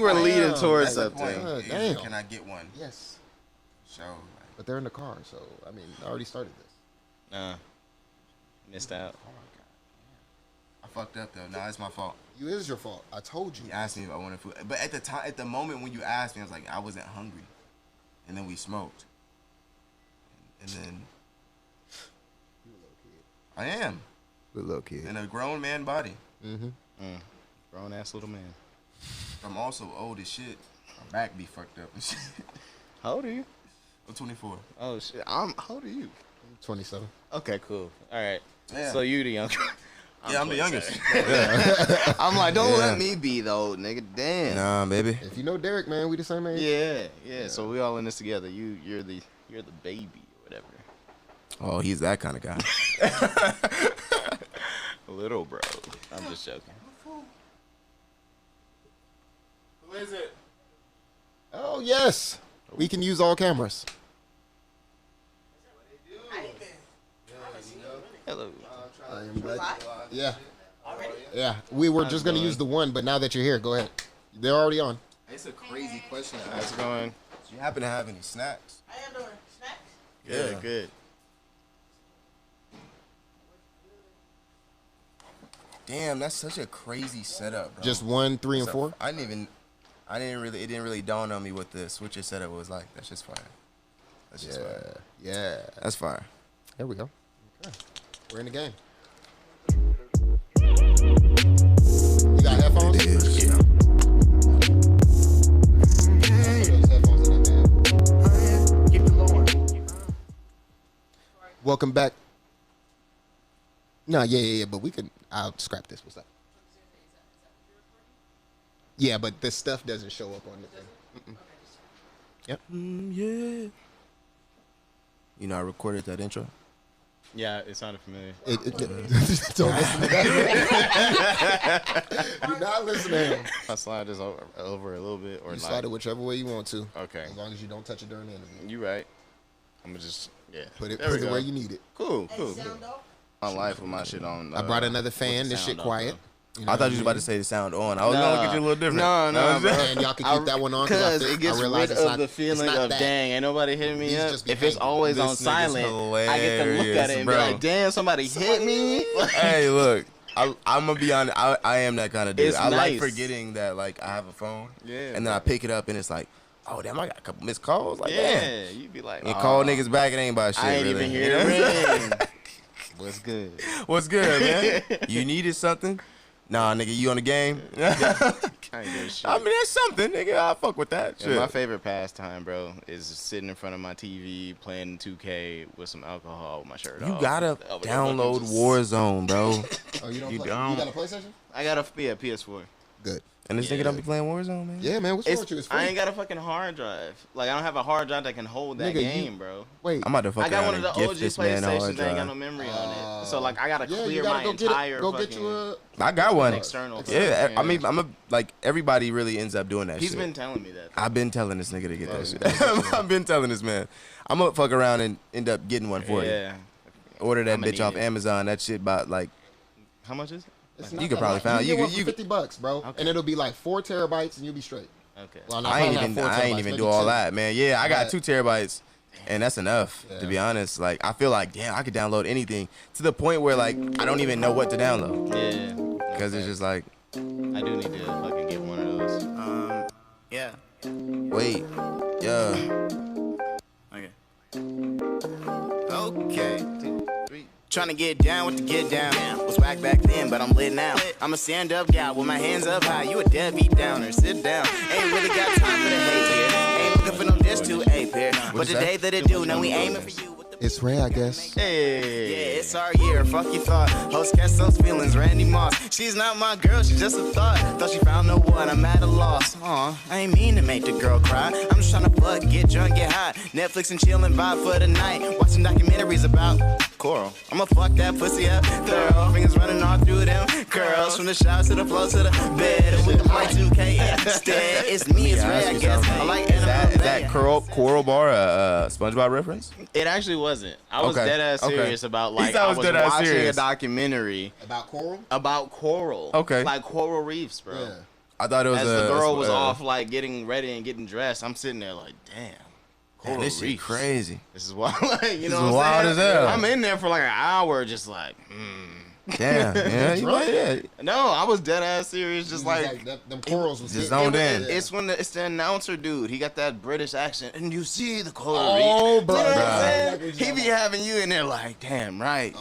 were leading towards something. Damn. Can I get one? Yes. So. But they're in the car, so I mean, I already started this. Missed out. Oh my god. I fucked up though. Nah, it's my fault. It is your fault. I told you. You asked me if I wanted food, but at the moment when you asked me, I was like, I wasn't hungry, and then we smoked, and then. You a little kid. I am. You a little kid. In a grown man body. Grown ass little man. I'm also old as shit. My back be fucked up and shit. How old are you? I'm 24. Oh shit. How old are you? 27. Okay, cool. All right. Yeah. So you the younger. I'm the youngest. I'm like, don't let me be the old nigga. Damn. Nah, baby. If you know Derek, man, we the same age. Yeah. So we all in this together. You're the baby or whatever. Oh, he's that kind of guy. Little bro. I'm just joking. Who is it? Oh yes. We can use all cameras. Hello. I am glad. Yeah. Yeah. We were just gonna use the one, but now that you're here, go ahead. They're already on. It's a crazy question. How's it going? Do you happen to have any snacks? How you doing? Snacks? Good, good. Damn, that's such a crazy setup, bro. Just 1, 3, and So, 4. it didn't really dawn on me what the switcher setup was like. That's just fire. That's just fire. Yeah. That's fire. There we go. Okay. We're in the game. You got headphones? It is. Yeah. Those headphones in that man. Keep it lower. Welcome back. No, yeah, but we can. I'll scrap this. What's up? Yeah, but this stuff doesn't show up on the thing. Yep. Yeah. You know, I recorded that intro. Yeah, it sounded familiar. Don't listen to that. Do not listen to him. I slide this over a little bit, or You not. slide it whichever way you want to. Okay. As long as you don't touch it during the interview. You right. I'm gonna just Put it There we where go. you need it. Cool. Sound off? My life with my shit on. I brought another fan. with the This shit sound on, quiet. bro. You know I thought what you was about to say the sound on. I was Nah. gonna look at you a little different. No, bro. And y'all can keep that one on Because I it gets realize rid it's of not- the it's feeling not of that. dang, ain't nobody hitting me These up. just be If it's hanging. always This on nigga's silent, I get to look at it and be hilarious, like, damn, somebody hit me. Hey, look. I'm gonna be honest. I am that kind of dude. It's I like nice. forgetting that like I have a phone. Yeah, And then I pick it up and it's like, oh damn, I got a couple missed calls. Like Yeah, damn. you be like, And call niggas back. It ain't about shit. I ain't really. even You hear know the what I'm saying? ring. What's good? What's good, man? You needed something? Nah, nigga, you on the game? I ain't doing shit. I mean, that's something, nigga. I fuck with that. Yeah, Shit. my favorite pastime, bro, is sitting in front of my TV playing 2K with some alcohol with my shirt You off. gotta Over there download fucking just- Warzone, bro. Oh, you don't You play? don't. You got a PlayStation? I got a PS4. Good. And this nigga don't be playing Warzone, man. Yeah, man. What's wrong with you? It's free. I ain't got a fucking hard drive. Like, I don't have a hard drive that can hold that Nigga, game, bro. Wait. I'm about to fuck I got around one of and the gift OG this man a hard PlayStations that ain't got no drive. memory on it. So, like, I gotta Yeah, you clear gotta my go get entire it. Go fucking... get you a. I got one. external. Yeah, I mean, Yeah. like, everybody really ends up doing that He's shit. been telling me that. I've been telling this nigga to get that shit. yeah. I've been telling this man. I'm gonna fuck around and end up getting one for you. Yeah. Order that I'ma bitch need off it. Amazon. That shit about like How much is it? It's You not could that probably much. find- You you can could- get one for $50, bro, Okay. and it'll be like 4 terabytes, and you'll be straight. Okay. Well, I ain't even do all that. that, man. Yeah, I got But- 2 terabytes, and that's enough to be honest. Like I feel like damn, I could download anything to the point where like I don't even know what to download Yeah. because it's just like I do need to fucking get one of those. Yeah. wait, yeah. Okay. Okay. Trying to get down with the get down. Was whack back then, but I'm lit now. I'm a stand up guy with my hands up high. You a deadbeat downer. Sit down. Ain't really got time for the hate here. Ain't looking for no diss to a pair. But the day that it do, now we aiming for you. It's Ray, I guess. Hey. Yeah, it's our year. Fuck you thought. Host catch those feelings. Randy Moss. She's not my girl. She's just a thought. Thought she found the one. I'm at a loss. Aw, I ain't mean to make the girl cry. I'm just trying to fuck, get drunk, get high. Netflix and chillin' vibe for the night. Watching documentaries about coral. I'ma fuck that pussy up. Thorough. Fingers running all through them curls. From the shower to the floor to the bed. And we can play 2K instead. It's me, it's Ray, I guess. I like Is that anime. Coral Bar a SpongeBob reference? It actually wasn't. I was Okay, dead ass okay. serious about He like thought I it was was dead ass watching serious. a documentary About coral? about coral. Okay. Like coral reefs, bro. Yeah. I thought it was as the girl was off like getting ready and getting dressed, I'm sitting there like, damn. Man, this shit crazy. This is wild. Like, you know This is what I'm wild saying? as hell. I'm in there for like an hour, just like, Damn, yeah, you right, yeah. No, I was dead ass serious, just like them corals was just zoned in. It's when it's the announcer dude. He got that British accent, and you see the coral Oh, reef. bro. You know what Bro. I'm saying? He be having you in there like, damn, right.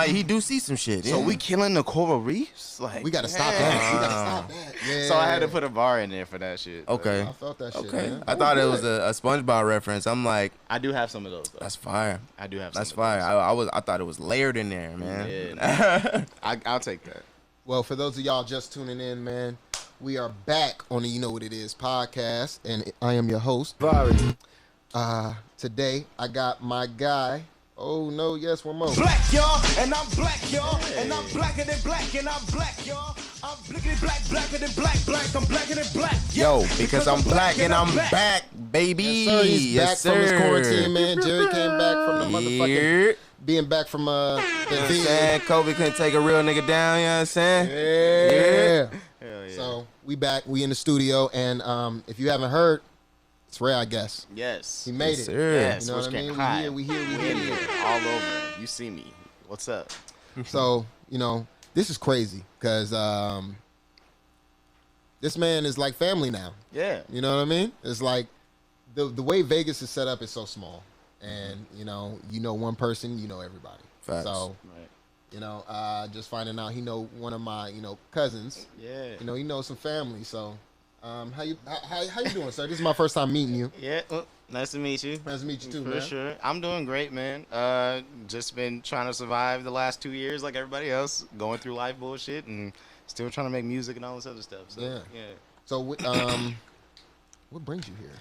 He do see some shit. So yeah. we killing the coral reefs? Like We gotta stop that. We gotta stop that. Yeah. So I had to put a bar in there for that shit. Okay. I felt that shit. Okay. Man. I thought it was a SpongeBob reference. I'm like, I do have some of those though. that's fire. I do have some That's of fire. those. I thought it was layered in there, man. Yeah. I'll take that. Well, for those of y'all just tuning in, man, we are back on the You Know What It Is podcast, and I am your host, Vari. Today, I got my guy. Oh, no, yes, one more. Black, y'all, and I'm black, y'all, and I'm blacker than black, and I'm black, y'all. I'm blickety black, blacker than black, I'm blacker than black. Yo, because I'm black and I'm back, baby. Yes, sir. He's back from his quarantine, man. Jerry came back from the motherfucking... Being back from the saying Kobe couldn't take a real nigga down, you know what I'm saying? Yeah. Hell yeah. So we back, we in the studio, and if you haven't heard, it's ItsRayIGuess. Yes. He made Yes, it. sir. Yes. You know what I mean? We here. All over. You see me. What's up? So, you know, this is crazy because this man is like family now. Yeah. You know what I mean? It's like the way Vegas is set up is so small. And, you know one person, you know everybody. Facts. So, Right. you know, just finding out he know one of my, cousins. Yeah. You know, he knows some family. So, how you doing, sir? This is my first time meeting you. Yeah. Nice to meet you. Nice to meet you too, For man. sure. I'm doing great, man. Just been trying to survive the last 2 years like everybody else, going through life bullshit and still trying to make music and all this other stuff. So, Yeah. Yeah. So, what brings you here?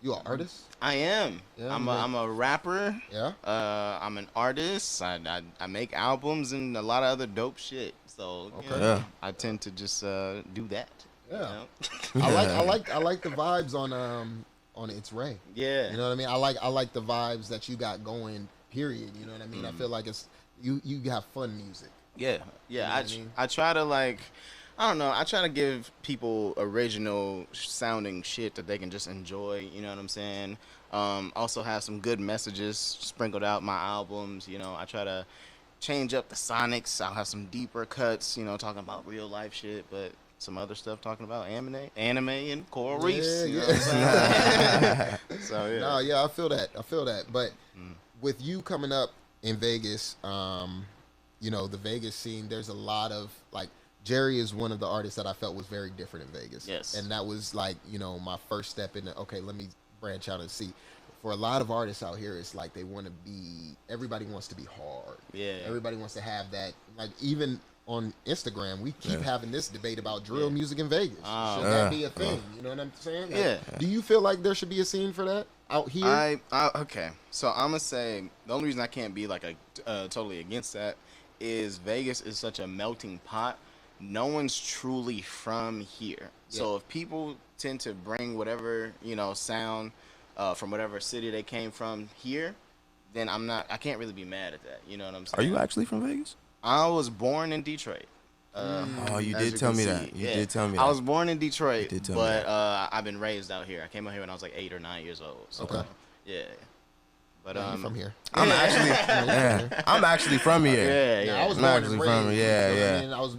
You an artist? I am. Yeah, I'm a rapper. Yeah. I'm an artist. I make albums and a lot of other dope shit. So you know, Yeah. I tend to just do that. Yeah. You know? I like the vibes on It's Ray. Yeah. You know what I mean? I like the vibes that you got going. Period. You know what I mean? I feel like it's you have fun music. Yeah. Yeah. know what I mean? I try to I don't know. I try to give people original sounding shit that they can just enjoy. You know what I'm saying? Also have some good messages sprinkled out my albums. You know, I try to change up the sonics. I'll have some deeper cuts. You know, talking about real life shit, but some other stuff talking about anime and coral reefs. You know what I'm saying? So yeah. No, yeah, I feel that. But with you coming up in Vegas, the Vegas scene, there's a lot of Jerry is one of the artists that I felt was very different in Vegas. Yes. And that was my first step into, okay, let me branch out and see. For a lot of artists out here, it's like everybody wants to be hard. Yeah. Everybody wants to have that, even on Instagram, we keep having this debate about drill music in Vegas. Should that be a thing? You know what I'm saying? Yeah. Do you feel like there should be a scene for that out here? Okay. So I'm gonna say the only reason I can't be totally against that is Vegas is such a melting pot. No one's truly from here. So if people tend to bring whatever, sound from whatever city they came from here, then I can't really be mad at that. You know what I'm saying? Are you actually from Vegas? I was born in Detroit. You as did tell can me see. that. You Yeah. did tell me that. I was born in Detroit, did tell me but that. I've been raised out here. I came out here when I was like 8 or 9 years old. So, Okay. Yeah. But Yeah, you from here? I'm actually from here. Yeah. I was I'm born actually and from raised, here. Yeah, And I was,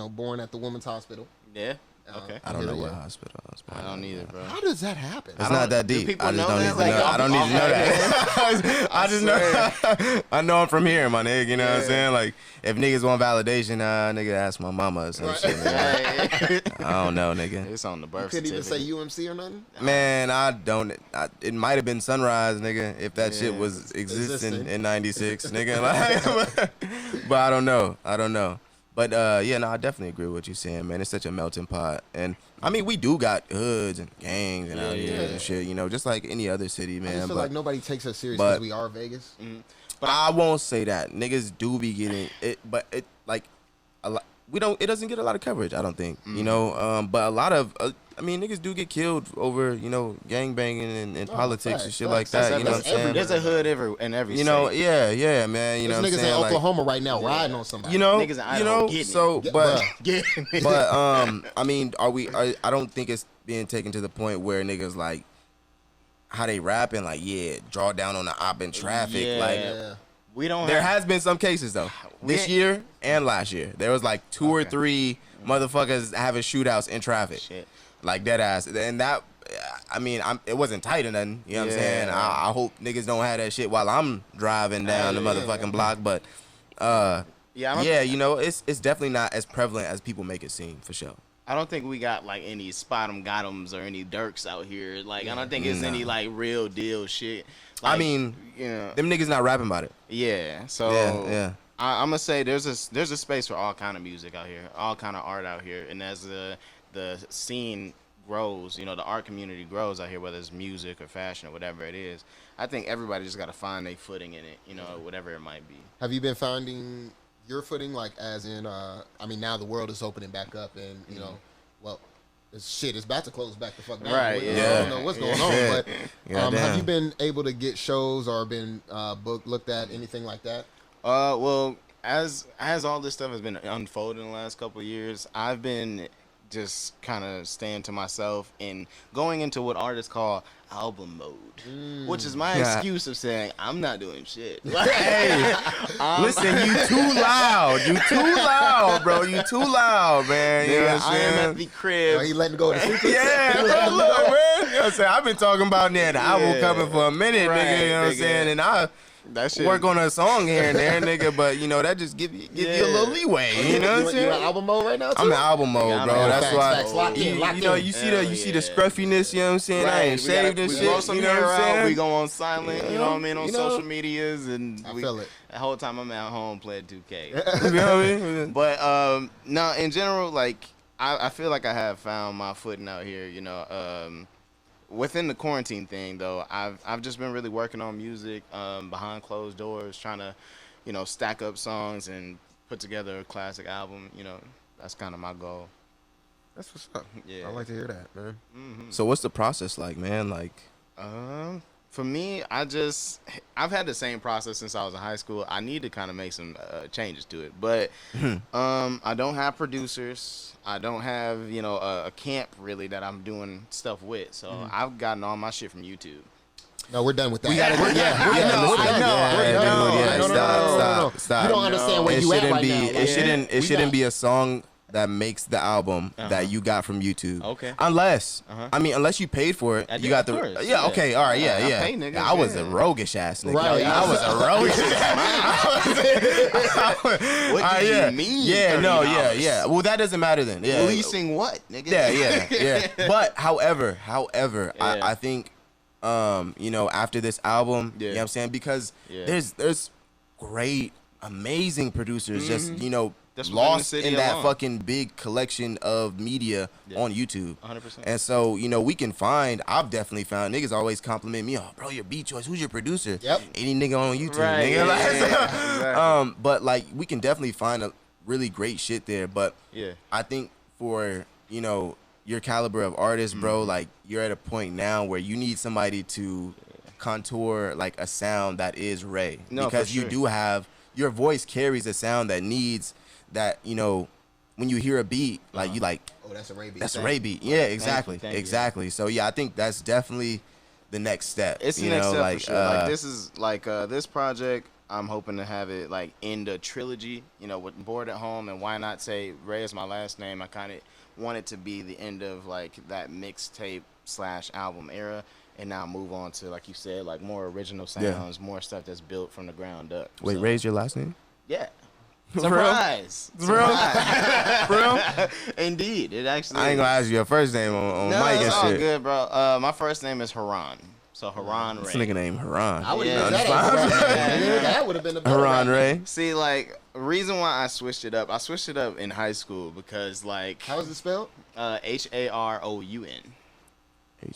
born at the women's hospital. Yeah. Okay. I don't know Yeah. what hospital I was born. I don't either, bro. How does that happen? It's not that do deep. people I just know don't that? need to Like, know. I don't need to know that. I just know. I know I'm from here, my nigga. You know what I'm saying? Like, if niggas want validation, nigga, ask my mama or some shit. Nigga. I don't know, nigga. It's on the birth Couldn't even certificate. say UMC or nothing? Man, I don't. It might have been Sunrise, nigga, if that shit was existing in '96, nigga. Like, but I don't know. But I definitely agree with what you're saying, man. It's such a melting pot, and I mean, we do got hoods and gangs and out here and shit, just like any other city, man. I just feel but like nobody takes us serious because we are Vegas. but I won't say that niggas do be getting it, but it it doesn't get a lot of coverage, I don't think. You know, but a lot of I mean, niggas do get killed over, you know, gangbanging and politics and shit like that. You know what I'm saying? There's a hood in every You know, state. yeah, man. You know, There's what I'm niggas saying? in Like, Oklahoma right now riding on somebody. you know, Niggas in Idaho getting so, it. but Getting I mean, I don't think it's being taken to the point where niggas like how they rapping, like, yeah, draw down on the op in traffic. Yeah. Like, we don't. there has been some cases though. This year and last year, there was like 2 or 3 motherfuckers having shootouts in traffic. Shit. Like dead ass, and that, I mean, it wasn't tight or nothing. You know what I'm saying? I hope niggas don't have that shit while I'm driving down the motherfucking block. But you know, it's definitely not as prevalent as people make it seem, for sure. I don't think we got like any spot 'em got 'ems or any Dirks out here. Like I don't think it's any like real deal shit. Like, I mean, you know, them niggas not rapping about it. yeah. So Yeah. I'm gonna say there's a space for all kind of music out here, all kind of art out here, and as the scene grows, you know, the art community grows out here, whether it's music or fashion or whatever it is. I think everybody just got to find their footing in it, you know, whatever it might be. Have you been finding your footing, like, as in, I mean, now the world is opening back up, and, you know, well, it's about to close back the fuck down. Right, I yeah. don't know what's going on, but have you damn. been able to get shows or been looked at, anything like that? Well, as all this stuff has been unfolding the last couple of years, I've been just kind of staying to myself and going into what artists call album mode, which is my excuse of saying I'm not doing shit. Hey, listen, you too loud. You too loud, bro. You too loud, man. You know what I'm I saying? am at the crib. He letting go of the secret? Yeah, bro, look, man. You know what I'm saying? I've been talking about that album coming for a minute, Right, nigga. You know what I'm nigga. saying? And I That shit. work on a song here and there, nigga. But, you know, that just give you a little leeway. You know what I'm You saying? in album mode right now, too? I'm in album mode, I'm bro. in That's facts, why facts. Lock in, lock you know, in. you see Hell the yeah. scruffiness, you know what I'm saying? I ain't shaved and we shit. blow some You know hair what I'm out. saying? We go on silent. You know what I mean? On You know? social medias, and I we, feel it. the whole time I'm at home playing 2K. You know what I mean? But no, in general, like I feel like I have found my footing out here. You know, within the quarantine thing though, I've just been really working on music behind closed doors, trying to, you know, stack up songs and put together a classic album. You know, that's kind of my goal. That's what's up. Yeah. I like to hear that, man. So what's the process like, man? Like, For me, I've had the same process since I was in high school. I need to kind of make some changes to it, but I don't have producers. I don't have, you know, a camp really that I'm doing stuff with. So I've gotten all my shit from YouTube. No, we're done with that. I know. Stop. You don't understand where It you at shouldn't right be. now. It shouldn't be a song that makes the album that you got from YouTube. Okay. Unless, I mean, unless you paid for it, you got of the. course, Yeah. Okay. All right. I Yeah. pay niggas, I was yeah. a roguish ass nigga. Right. I was a roguish. What do you mean? Yeah. No. $30? Yeah. Well, that doesn't matter then. Yeah. Releasing what, nigga? Yeah. But however, Yeah. I think, you know, after this album, you know Yeah. what I'm saying? Because Yeah. there's great, amazing producers just, you know, That's within the lost city in that alone. fucking big collection of media on YouTube. 100%. And so, you know, I've definitely found, niggas always compliment me, oh, bro, your beat choice, who's your producer? Yep. Any nigga on YouTube, Right, nigga. yeah, exactly. But, like, we can definitely find a really great shit there. But Yeah. I think for, you know, your caliber of artist, bro, like, you're at a point now where you need somebody to contour, like, a sound that is Ray. No, because for you sure. do have, your voice carries a sound that needs that, you know, when you hear a beat, like, you like, Oh, that's a Ray beat. that's a Ray beat. Yeah, exactly. Thank you. Exactly. So, yeah, I think that's definitely the next step. It's the you next know, step like, for sure. Like this is like this project. I'm hoping to have it like end a trilogy. You know, with Bored at Home and Why Not Say Ray is my last name. I kind of want it to be the end of like that mixtape / album era, and now move on to, like you said, like more original sounds, more stuff that's built from the ground up. Wait, So, Ray's your last name? Yeah. real? Surprise! For real? For real? Indeed, it actually. I ain't gonna ask you your first name on No, mic it's and all shit. good, bro. My first name is Haran, so Haran This Ray. nigga named Haran. I would Yeah, have that's that would have been the better Haran rap. Ray. See, like, reason why I switched it up in high school because, like, How is it spelled? Haroun.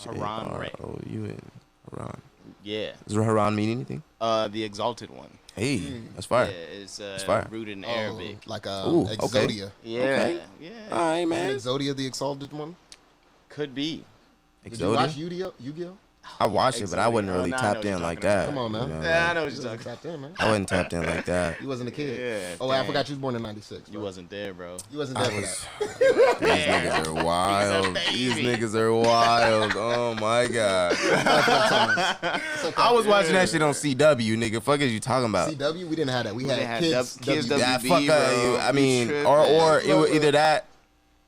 Haran. Ray. Haran. Yeah. Does Haran mean anything? The exalted one. Hey, that's fire. Yeah, it's fire. rooted in Arabic. Like Ooh, okay. Exodia. Yeah, Okay. yeah. All right, Isn't man. Exodia the Exalted one? Could be. Did you watch Exodia? Yu-Gi-Oh? I watched it, but I wasn't Exodia. really Oh, nah, I know tapped what you're in like talking that. Come on, man. You know, Yeah, I like, know what You you're wasn't talking about. tapped in, man. I wasn't tapped in like that. You wasn't a kid. Yeah, Oh, I dang. forgot you was born in '96. You wasn't there, bro. You wasn't there for that. These niggas are wild. These niggas are wild. Oh my god. I was watching that shit on CW, nigga. Fuck is you talking about? CW, we didn't have that. We didn't had have kids. Kids W. Yeah, WB, fuck bro. I mean, You or tripping. it was either that.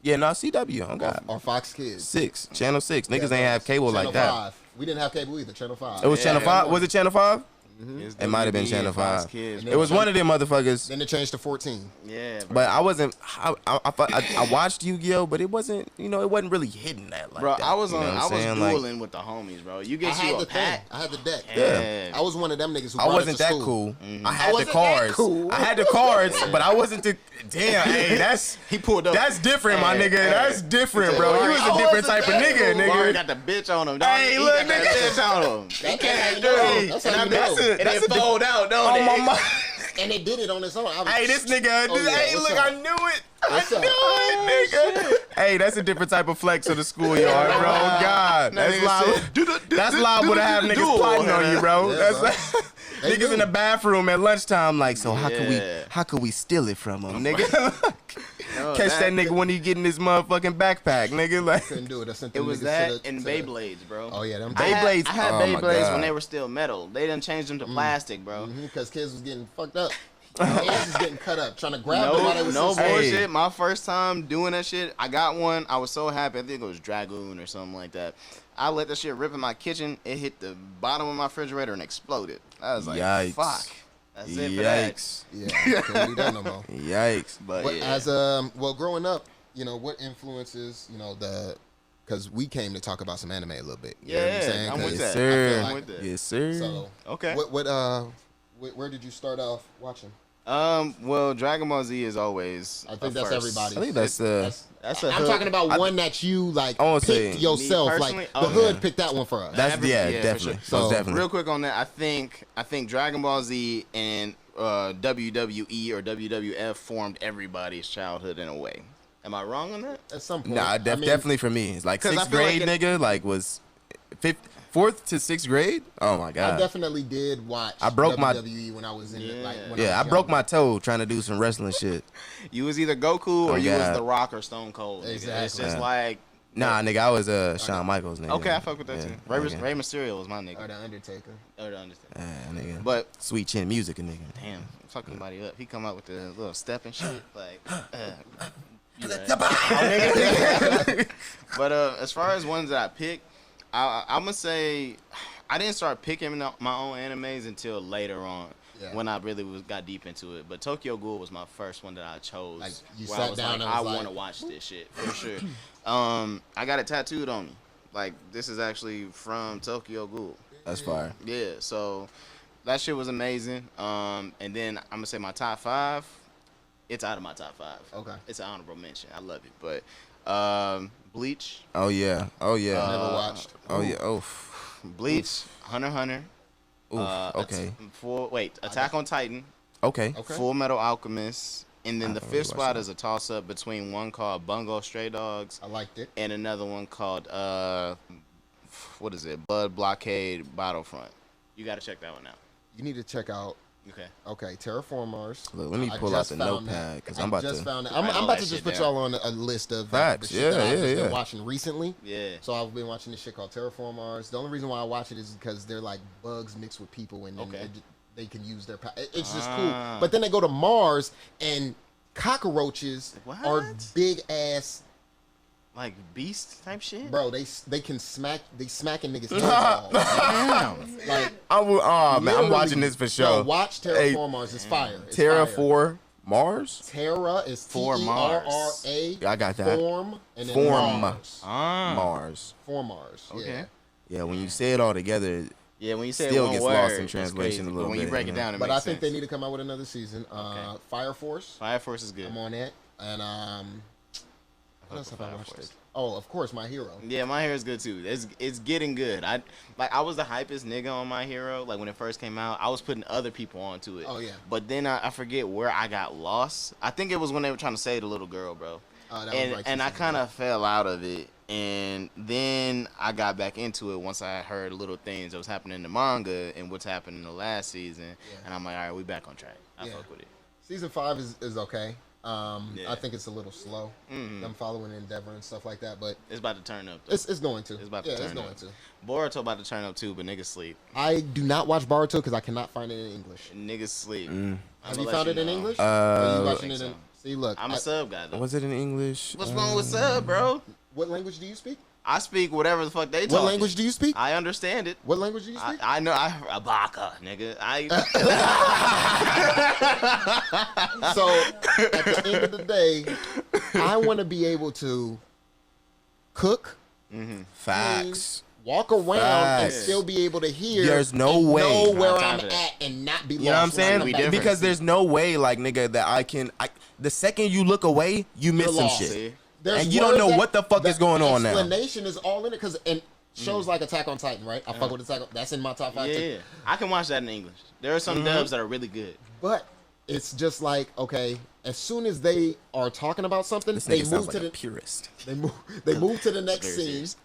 Yeah, no, CW. Oh god. Or Fox Kids. 6, Channel 6. Niggas Yeah, ain't have cable Channel like that. 5. We didn't have cable either. Channel 5. It was Channel 5. Was it Channel 5? It's It might have been WB Channel and Fox 5. Kids, And It was one of them motherfuckers. Then it changed to 14. Yeah, bro. But I wasn't. I watched Yu-Gi-Oh, but it wasn't. You know, it wasn't really hitting that like Bro, that. I was you know on. what I I'm was saying? Like, dueling with the homies, bro. You I get had you the a pack. thing. I had the deck. Yeah. I was one of them niggas who I brought wasn't it to that school. cool. Mm-hmm. I had the wasn't that cards. cool. I had the cards, but I wasn't the. Damn, hey, that's He pulled up. that's different, my Hey, nigga. hey. That's different, He bro. said, You was "I a different wasn't type of that nigga, cool." Mario nigga. got the bitch on him. Dog. Hey, He look, got that nigga. bitch on him. That's He how can't you do know. it. That's how And you that's know. it. And That's it a fold out, don't Oh it? my mind. And they did it on its own. Hey, this nigga. Oh, yeah, Hey, what's look, up? I knew it. What's I up? knew it, nigga. Hey, that's a different type of flex of the schoolyard, bro. God, that's nigga live. said, That's liable to have niggas plotting on you, bro. Yeah, That's bro. like, They niggas do. in the bathroom at lunchtime, like, so Yeah. how could we steal it from him, nigga? No, Catch that nigga when he get in his motherfucking backpack, nigga. Like, Couldn't do it. I sent It them was niggas that to and the- Beyblades, bro. Oh yeah, them Beyblades. I had Oh, my Beyblades God. when they were still metal. They done changed them to plastic, bro. Because kids was getting fucked up. Hands was getting cut up, trying to grab them while they was No so bullshit. Hey. My first time doing that shit, I got one. I was so happy. I think it was Dragoon or something like that. I let that shit rip in my kitchen. It hit the bottom of my refrigerator and exploded. I was like, Yikes. fuck. That's it for that. yikes, Yeah, couldn't do that no more. yikes. But What, yeah. as well, growing up, you know, what influences, you know, because we came to talk about some anime a little bit. You know what I'm Yeah, saying? I'm with 'Cause that. Yes, sir. I feel I'm with that. Yes, sir. So, Okay. where did you start off watching? Well, Dragon Ball Z is always. I think a that's first. everybody. I think that's That's a I'm hood. talking about one that you like I wanna picked say- yourself. Me Like personally? the Oh, hood yeah. picked that one for us. That's Every- yeah, yeah, for definitely, sure. most So, definitely. Real quick on that, I think Dragon Ball Z and WWE or WWF formed everybody's childhood in a way. Am I wrong on that? At some point, Nah, I mean, definitely for me. It's like 'Cause I sixth feel like grade, nigga. Like was fourth to sixth grade. Oh my I god. definitely did watch. I broke my- WWE when I was in it. Like, when Yeah, I was broke young. my toe trying to do some wrestling shit. You was either Goku or Oh, you was God. The Rock or Stone Cold. nigga. It's Exactly. just Yeah. like. Nah, nigga, I was Shawn Michaels, nigga. Okay, I fuck with that Yeah, too. okay. Rey Mysterio was my Or nigga. the Undertaker. I don't understand. Yeah, nigga. But Sweet chin music, nigga. damn, fucking somebody up. He come out with the little step and shit. Like, you right. But as far as ones that I pick, I'm gonna say I didn't start picking my own animes until later on. Yeah. When I really got deep into it, but Tokyo Ghoul was my first one that I chose. Like, you where sat I was down like, and I was want to like- watch this shit for sure. I got it tattooed on me. Like this is actually from Tokyo Ghoul. That's fire. Yeah, so that shit was amazing. And then I'm gonna say my top 5. It's out of my top 5. Okay. It's an honorable mention. I love it, but Bleach, Oh yeah. Oh yeah. Never watched. Oh yeah. Oh. Bleach, Hunter x Hunter. Oof. Okay. Attack on Titan, Okay. Okay. Full Metal Alchemist, and then I the haven't really fifth watched spot that. is a toss up between one called Bungo Stray Dogs I liked it. and another one called what is it? Blood Blockade Battlefront. You got to check that one out. You need to check out. Okay. Terraform Mars. Look, let me I pull out just the found notepad that. because I I'm about just to. found it. Write I'm all about that to just shit put down. y'all on a list of Facts. the shit that Yeah, I've just yeah. been watching recently. Yeah. So I've been watching this shit called Terraform Mars. The only reason why I watch it is because they're like bugs mixed with people, and then Okay. they can use their power. It's just Ah. cool. But then they go to Mars, and cockroaches What? are big ass. Like beast type shit? Bro, they can smack. They smacking niggas heads off. Like Oh man, I'm literally, watching this for Bro, sure. watch Hey, Terraform Mars. It's fire. It's Terra fire. for Mars. Terra is For Mars. Terra. I got that. Form and then Form. Mars. Mars. For Mars. Okay. Yeah. Yeah, when you say it all together, Yeah, when you say Still one gets word, lost in it's translation crazy, a but little when you bit, break you it know? down, it But makes I think sense. they need to come out with another season. Fire Force. Fire Force is good. I'm on that. And what else have I watched? Force. Oh, of course, My Hero. Yeah, My Hero is good too. It's getting good. I was the hypest nigga on My Hero. Like when it first came out, I was putting other people onto it. Oh yeah. But then I forget where I got lost. I think it was when they were trying to save the little girl, bro. And I kind of fell out of it. And then I got back into it once I heard little things that was happening in the manga and what's happened in the last season. Yeah. And I'm like, all right, we back on track. I fuck with it. Season 5 is okay. I think it's a little slow. I'm following Endeavor and stuff like that, but it's about to turn up. Though. It's going to. It's about to turn it's going up. to. Boruto about to turn up too, but niggas sleep. I do not watch Boruto because I cannot find it in English. Niggas sleep. Have you found it in English? Are you watching it in? See, look. I'm a sub guy though. Was it in English? What's wrong with sub, bro? What language do you speak? I speak whatever the fuck they talk. What language do you speak? I understand it. What language do you speak? I know. Abaka, nigga. So at the end of the day, I want to be able to cook, Facts. walk around, and still be able to hear. There's no and way. know where I'm at and not be lost. You know what I'm saying? Right Because there's no way, like, nigga, that I can. The second you look away, you miss some lost. shit. See? And you don't know what the fuck is going on now. Explanation is all in it because shows like Attack on Titan, right? I fuck with Attack on. That's in my top 5 too. Yeah, I can watch that in English. There are some dubs that are really good. But it's just like, okay, as soon as they are talking about something, This they nigga move sounds to like a the purist. They move to the next Very scene. serious.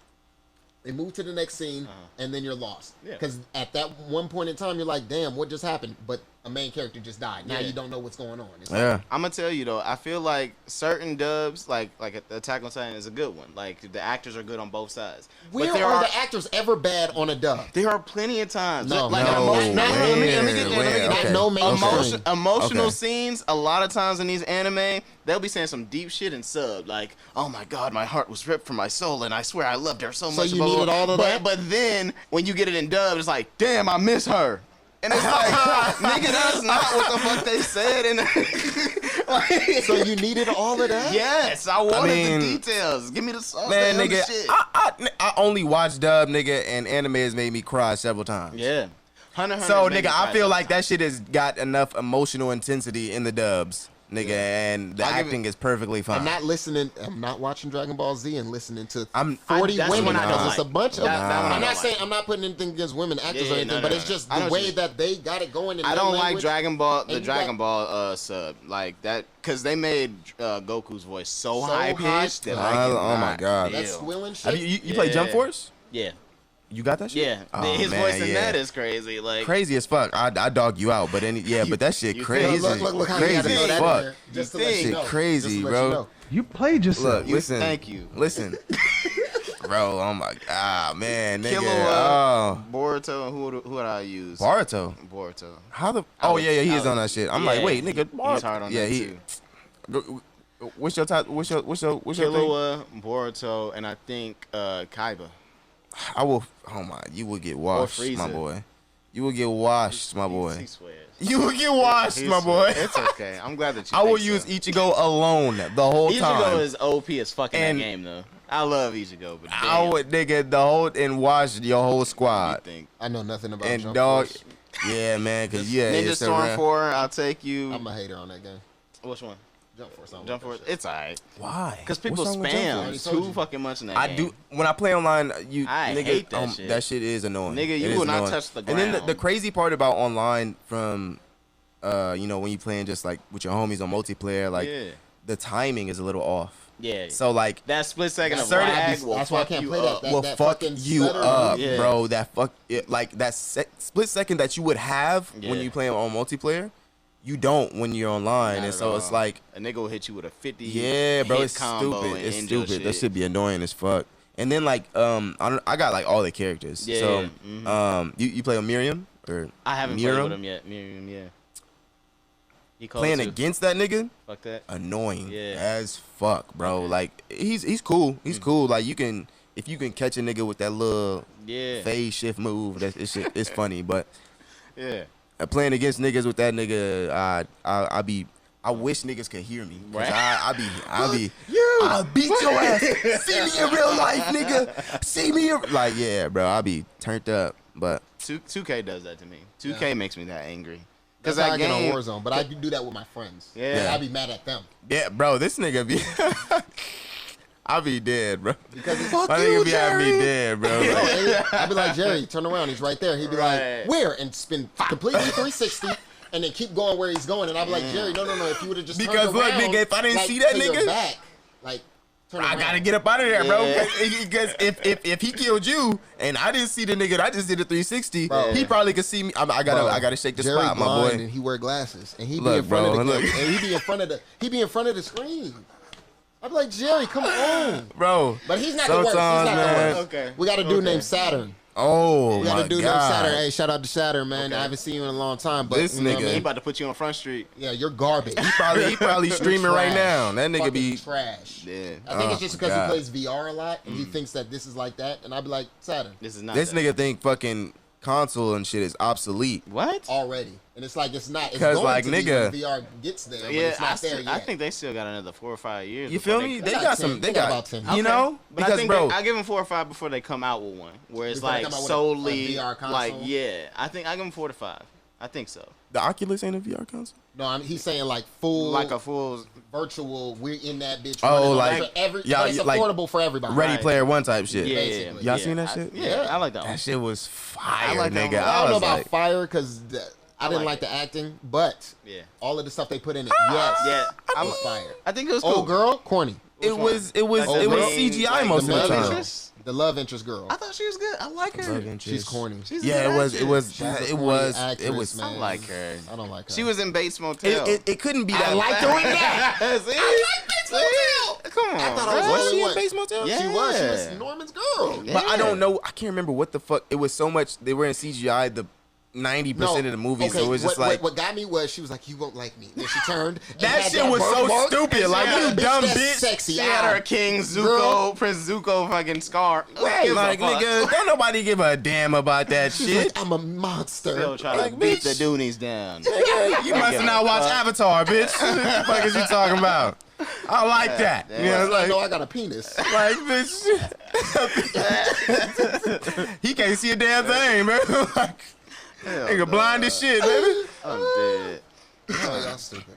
They move to the next scene, and then you're lost. Yeah. Because at that one point in time, you're like, damn, what just happened? But a main character just died. Now Yeah. you don't know what's going on. It's Yeah. I'm gonna tell you though, I feel like certain dubs, like Attack on Titan, is a good one. Like the actors are good on both sides. Where but there are the actors ever bad on a dub? There are plenty of times. No, like no, let me get there. Not no mainstream. Emotional Okay. scenes. A lot of times in these anime, they'll be saying some deep shit in sub, like, "Oh my God, my heart was ripped from my soul, and I swear I loved her so much." you needed all of that? But then when you get it in dub, it's like, "Damn, I miss her." And it's like, nigga, that's not what the fuck they said. And So you needed all of that? yes, I wanted mean, the details. Give me the sauce. Man, the nigga, shit. I only watch dub, nigga, and anime has made me cry several times. Yeah. Hunter So, made nigga, me I cry feel every like time. that shit has got enough emotional intensity in the dubs, nigga, and the I'll give acting is perfectly fine. I'm not listening. I'm not watching Dragon Ball Z and listening to I'm- 40 that's women one I don't because it's a like. bunch of. That one I I'm don't not saying like. I'm not putting anything against women actors Yeah, or anything, no, but no, it's no. just I know the what way you mean. that they got it going. In I their don't like language. Dragon Ball, the and you Dragon got- Ball sub like that, because they made Goku's voice so high high- pitched that Oh, I oh my cannot God. deal. That squilling shit. Have you played Jump Yeah. Force? Yeah, You got that shit? yeah. Oh, His man, voice in yeah. that is crazy. Like Crazy as fuck. I dog you out, but but that shit you crazy. think- Look how you Crazy gotta throw as that in fuck. there. Just to You let you think? know. Crazy, Just to let bro. you know. You played yourself. Look, listen. thank you. Listen. Bro, oh my God, man, nigga. Killer Oh. Boruto. Who would I use? Boruto. Boruto. How the? I Oh would- yeah, he I is on would- that shit. I'm yeah, like, wait, nigga, he's hard on yeah, that too. What's your type? What's your thing? Killua, Boruto, and I think Kaiba. I will. Oh my, you will get washed, my Frieza. boy. You will get washed, my He boy. swears. You will get washed, He my swears. boy. It's okay. I'm glad that you. I will think use so. Ichigo alone the whole Ichigo time. is OP as fuck in And- that game though. I love Ichigo, but damn, I would, nigga, the whole and wash your whole you squad. think I know nothing about And Jump dog, Force. yeah, man, cause yeah, Ninja it's Storm around. 4? I'll take you. I'm a hater on that game. Which one? Jump Force. I don't Jump like Force. that shit. It's alright. Why? Because people What's wrong with Jump spam Force? I told too you. fucking much in that I game. do when I play online. I Nigga, hate that shit. That shit is annoying. Nigga, It you is will not annoying. touch the And then the ground. crazy part about online from, you know, when you playing just like with your homies on multiplayer, like Yeah. the timing is a little off. Yeah. So like That split second of certain- lag will that's why I fuck can't you play that. up. That- will fuck fucking you stutter. up, Yeah. bro. That fuck it, like that split second that you would have when Yeah. you play on multiplayer, you don't when you're online, Not and at so it's all. like, a nigga will hit you with a 50. yeah, bro, hit it's combo stupid. and It's end your stupid. That shit. should be annoying as fuck. And then like I got like all the characters. Yeah, So mhm. you play with Miriam or I haven't Miriam? played with him yet. Miriam, yeah. He called Playing too. against that nigga, Fuck that. annoying Yeah. as fuck, bro. Okay. Like he's cool. He's cool. Like if you can catch a nigga with that little Yeah. phase shift move, it's funny. But Yeah. playing against niggas with that nigga, I wish niggas could hear me. 'Cause Right. I beat your ass. See me in real life, nigga. See me like, yeah, bro. I be turned up. But 2K does that to me. 2K makes me that angry. That's Because how that I get game. on Warzone, but I do that with my friends. Yeah. I be mad at them. yeah, bro, this nigga be I'll be dead, bro. Because it's, My nigga be having me dead, bro. I'd be like, Jerry, turn around. He's right there. He'd be like, where? And spin completely 360 and then keep going where he's going. And I'd be like, Jerry, no. If you would have just turned around. Because look, nigga, if I didn't see that to your nigga. back, like, turn I around. gotta get up out of there, bro. Because if he killed you and I didn't see the nigga, I just did a 360. Bro. He probably could see me. I gotta shake the Jerry spot, my blind boy. and he wear glasses and he be Look, in front bro, of the look. and he be in front of the screen. I'd be like, Jerry, come on, Bro. but he's not the worst. He's Sometimes, not the man. worst. Okay. We got a dude named Saturn. Oh, We got my a dude God. named Saturn. Hey, shout out to Saturn, man. Okay. I haven't seen you in a long time, but This you know what I nigga- He mean? about to put you on Front Street. Yeah, you're garbage. He probably streaming right now. That nigga Fucking be. trash. Yeah. I think it's just because God. he plays VR a lot and he thinks that this is like that. And I'd be like, Saturn, This is not. This that. nigga think fucking console and shit is obsolete. What? already. And it's like, it's not. It's 'Cause, going like, to be nigga- when VR gets there, but Yeah, it's not there yet. I think they still got another 4 or 5 years. You before feel me? They They got got 10. some. They They got got about 10. You know, But I because think bro, I give them 4 or 5 before they come out with one, where it's Before they like come out with a solely VR console? like I think I give them 4 to 5. I think so. the Oculus ain't a VR console. No, he's saying like full, Like a full. virtual. We're in that bitch. Oh, running like- for every. yeah, but it's like affordable for everybody. Ready Right. Player One type shit. Yeah, basically. Y'all seen that shit? Yeah, I like that one. That shit was fire, I like that nigga. one. I don't know was about like, fire because I didn't like like the acting, but Yeah. all of the stuff they put in it, yes, Yeah, it was fire. I think it was cool. Oh, girl, corny. it was Like the CGI main- most the of the love time. interest? The love interest girl. I thought she was good. I like her. She's corny. She's a Yeah, good it was. actress. It was. She's a It corny was. actress, It was. man. I like her. I don't like her. She was in Bates Motel. It couldn't be that. I like doing that. See? Come on. I thought I was bro. the only she in one. Bates Motel? Yeah. She was. She was Norman's girl. Yeah. But I don't know. I can't remember what the fuck. It was so much. They were in CGI. The 90% of the movie, okay, so it was just like what got me was she was like, "You won't like me." Then she turned. and that had shit was so birthmark, stupid. Like and she you had a dumb that's bitch. Sexy. She had her King Zuko, Prince Zuko fucking scar. Right, like nigga, don't nobody give a damn about that She's shit. like, "I'm a monster." Still trying Like, to beat bitch. the Doonies down. Nigga, you must have not watched Avatar, bitch. What the fuck is you talking about? I like that. You know, I know like, I got a penis. bitch. He can't see a damn thing, man. Like, nigga blind as shit, baby. I'm dead. Oh, y'all stupid.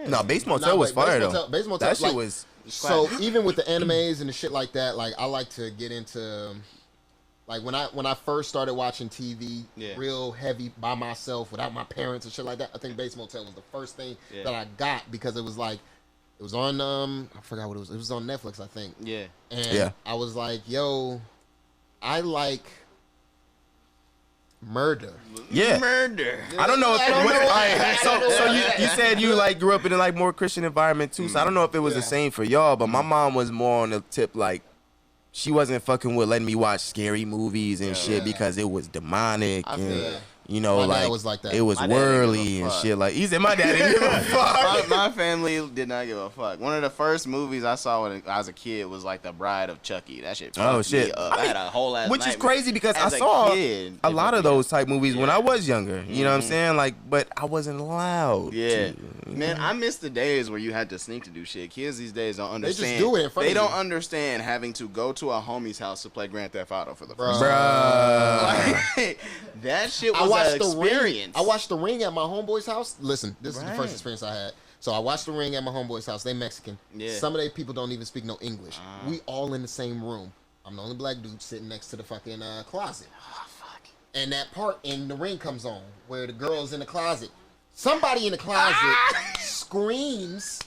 No, Bates Motel was fire though. Bates Motel, That shit like, was. So even with the animes and the shit like that, like I like to get into, like when I first started watching TV, real heavy by myself without my parents and shit like that. I think Bates Motel was the first thing that I got because it was like, it was on I forgot what it was. It was on Netflix, I think. Yeah. And I was like, yo, I like murder. Yeah. Murder. I don't know if I don't know. alright, I don't know. so you said you like grew up in a like more Christian environment too. So I don't know if it was the same for y'all, but my mom was more on the tip like she wasn't fucking with letting me watch scary movies and shit because it was demonic and you know, My dad like, was like that. it was My dad didn't give a whirly and fuck. shit. Like, he said, my dad didn't give a fuck. My family did not give a fuck. One of the first movies I saw when I was a kid was like The Bride of Chucky. That shit fucked Oh, shit. me up. I had a whole ass Which is nightmare. crazy because I As a saw kid, a it lot would of be- those type movies when I was younger. You know what I'm saying? Like, but I wasn't allowed. Yeah. to. Man, I miss the days where you had to sneak to do shit. Kids these days don't just understand. do it in front They of don't you. understand having to go to a homie's house to play Grand Theft Auto for the first Bruh. time. Bruh. Like, that shit I was watched an the Ring. experience. I watched The Ring at my homeboy's house. Listen, this is the Right. first experience I had. So I watched The Ring at my homeboy's house. They Mexican. Yeah. Some of they people don't even speak no English. We all in the same room. I'm the only black dude sitting next to the fucking closet. Oh, fuck. And that part in The Ring comes on where the girl's in the closet. Somebody in the closet screams.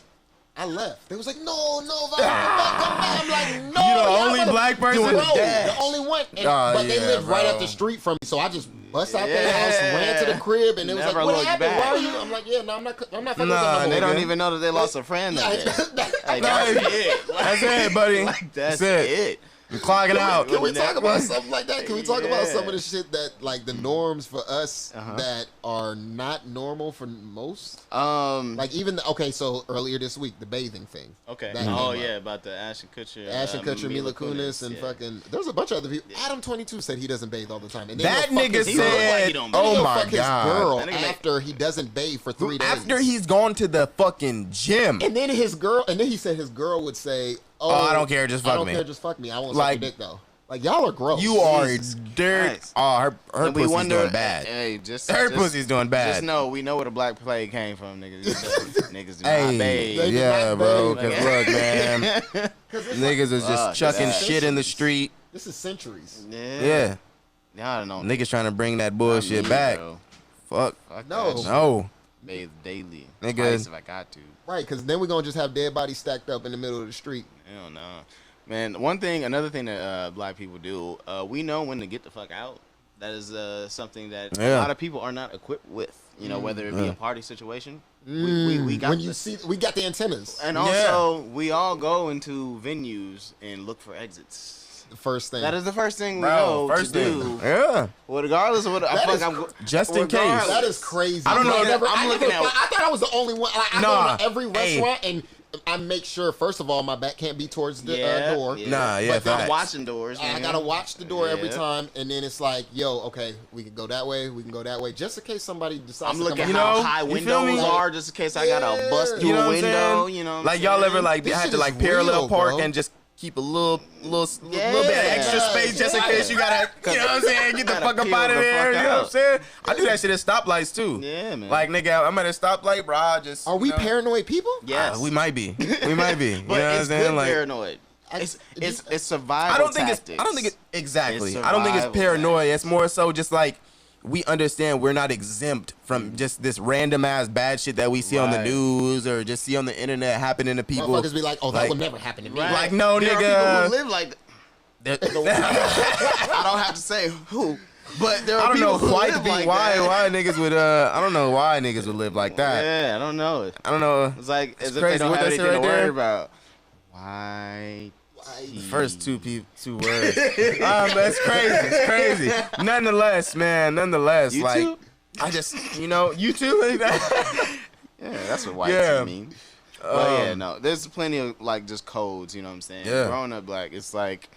I left. They was like, no, come back. I'm like, no. You the y'all only better- black person? Bro, Damn. the only one. And, Oh, but they yeah, lived right bro. up the street from me. So I just bust out their house, ran to the crib, and it was Never like, what looked happened? back. Why are you? I'm like, yeah, no, I'm not fucking with Nah, them no They more. don't even know that they lost a friend that day. Like, that's it. Like, That's it, buddy. Like, that's That's it. You're clogging out. Can we talk about something like that? Can we talk about Yeah. some of the shit that, like, the norms for us that are not normal for most? Like, even, okay, so earlier this week, the bathing thing. Okay. That came Oh up. yeah, about the Ashton Kutcher. Ashton Kutcher, Mila Kunis, and yeah. fucking. There's a bunch of other people. Adam 22 said he doesn't bathe all the time. And then That he'll fuck nigga his He look girl. like he said, don't Then oh he'll my fuck his God. girl That nigga after he doesn't bathe for 3 days. After he's gone to the fucking gym. And then he said his girl would say, Oh, I don't care, just I fuck don't me. care, just fuck me. I won't Like- suck your dick though. Like y'all are gross. You are Jesus dirt. Christ. Oh, her And we pussy's wonder, doing bad. Hey, just Her just- pussy's doing bad. Just know we know where the black plague came from, niggas. Niggas do not Hey, bathe. yeah, not bro. bathe. Cause look, man, niggas is just Fuck chucking that. shit in the street. This is centuries. Yeah, Y'all don't know. niggas trying to bring that bullshit back. Fuck, Fuck No. that shit. no. Bathe daily. Nigga. Twice if I got to. Right, because then we're gonna just have dead bodies stacked up in the middle of the street. Hell no. Man, another thing that black people do, we know when to get the fuck out. That is something that a Yeah. lot of people are not equipped with. You know, whether it be Yeah. a party situation. We got When you this. see, we got the antennas. And also, we all go into venues and look for exits. The first thing. That is the first thing we Bro, know first to thing. do. Yeah. Well, regardless of what I That feel is like I'm just in case. regardless- That is crazy. I don't know. I'm looking at- I thought I was the only one. Like, I Nah, go to every hey. restaurant and I make sure, first of all, my back can't be towards the door. Nah, yeah, But facts. I'm watching doors. I man. gotta watch the door every Yeah. time, and then it's like, yo, okay, we can go that way, we can go that way, just in case somebody decides I'm to looking come how out. know, high you feel windows me? are, just in case I gotta bust through You know a what I'm window. saying? You know, what I'm Like y'all ever saying? like This had shit to like is parallel real, park bro. and just keep a little bit of Yeah. extra space just in case you gotta, you know what I'm saying, get the Gotta fuck up peel out of the there. fuck You know what I'm out. saying? I do that shit at stoplights too. Yeah, man. Like nigga, I'm at a stoplight, bro. I just Are we you know, paranoid people? Yes, we might be. We might be. You but know what I'm it's saying? good Like paranoid. It's survival. I don't think tactics. it's exactly. It's I don't think it's survival paranoia. It's more so just like we understand we're not exempt from just this random ass bad shit that we see on the Right. news or just see on the internet happening to people. Motherfuckers be like, oh, that Like- would never happen to me. Right. Like, no, there nigga. Are people who live like that. I I don't have to say who, but there are don't people know who quite live be like why that. niggas would I don't know why niggas would live like that. Yeah, I don't know. I don't know. It's like as if crazy. they don't What have that say anything to right worry there? about. Why? The first two words. That's crazy. It's crazy. Nonetheless, man. Nonetheless, You like too? I just you too. Yeah, that's what white Yeah. mean. But yeah, no, there's plenty of like just codes. You know what I'm saying? Yeah. Growing up black, it's like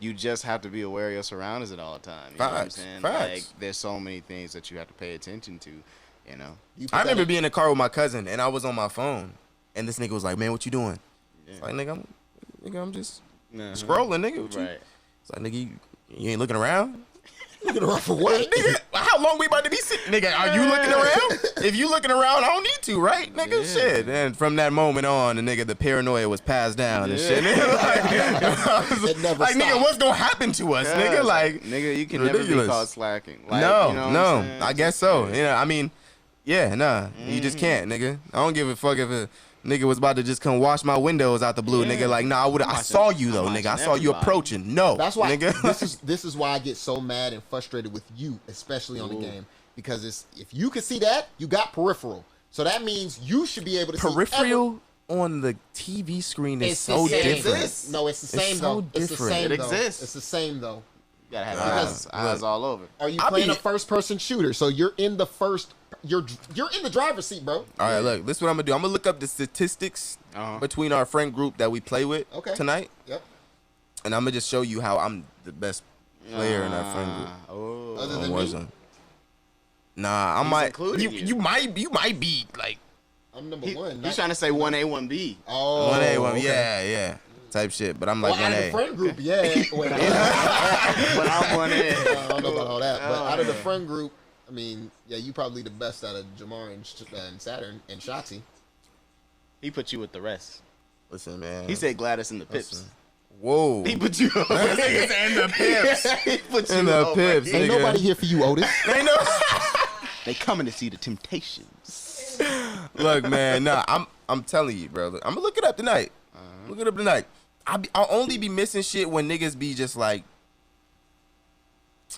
you just have to be aware of your surroundings at all times. You know what I'm Facts. saying? Facts. Like there's so many things that you have to pay attention to. You know? You put I that remember in- being in the car with my cousin and I was on my phone and this nigga was like, "Man, what you doing?" It's like, "Nigga, I'm just scrolling, nigga." What you-" Right. It's like, "Nigga, you ain't looking around?" looking around for what? Nigga, how long we about to be sitting? Nigga, are you looking around? If you looking around, I don't need to, right? Nigga, shit. And from that moment on, the paranoia was passed down and shit. Nigga, It never like, nigga, stopped. what's gonna happen to us, Yeah, nigga? it's Like, nigga, you can ridiculous. never be caught slacking. Like, no, you know what no, I'm saying? I guess so. You know, I mean, yeah, nah, you just can't, nigga. I don't give a fuck if a nigga was about to just come wash my windows out the blue, Yeah. nigga. Like, nah, I I'm saw you though, watching nigga. I saw you everybody. approaching. No, That's why nigga. this is why I get so mad and frustrated with you, especially on the game, because it's if you can see that, you got peripheral. So that means you should be able to see Peripheral on the TV screen is It's so the same. different. exists. No, it's the It's same so though. It's the different. same It though. exists. It's the same though. You gotta have Because- eyes all over. Are you I playing be- a first person shooter? So you're in the first. You're in the driver's seat, bro. All right, look, this is what I'm gonna do. I'm gonna look up the statistics between our friend group that we play with tonight, Yep. and I'm gonna just show you how I'm the best player in our friend group. Oh. Other on than me, Warzone. Nah, I He's might. including You, you. you might be like I'm number He, one. he's trying to say 1A, 1B. Oh, 1A, okay. yeah, type shit. But I'm like Well, out of the 1A. friend group, yeah. Wait, But I'm 1A. I don't know about all that, but out of the friend group, I mean, yeah, you probably the best out of Jamar and Saturn and Shotzi. He put you with the rest. Listen, man. He said Gladys and the Pips. Listen. Whoa. He put you over. Niggas and the Pips. He put you And the over. Pips. Ain't Nigga. nobody here for you, Otis. Ain't no. They coming to see the Temptations. Look, man. Nah, I'm telling you, bro. Look, I'm gonna look it up tonight. Look it up tonight. I'll only be missing shit when niggas be just like,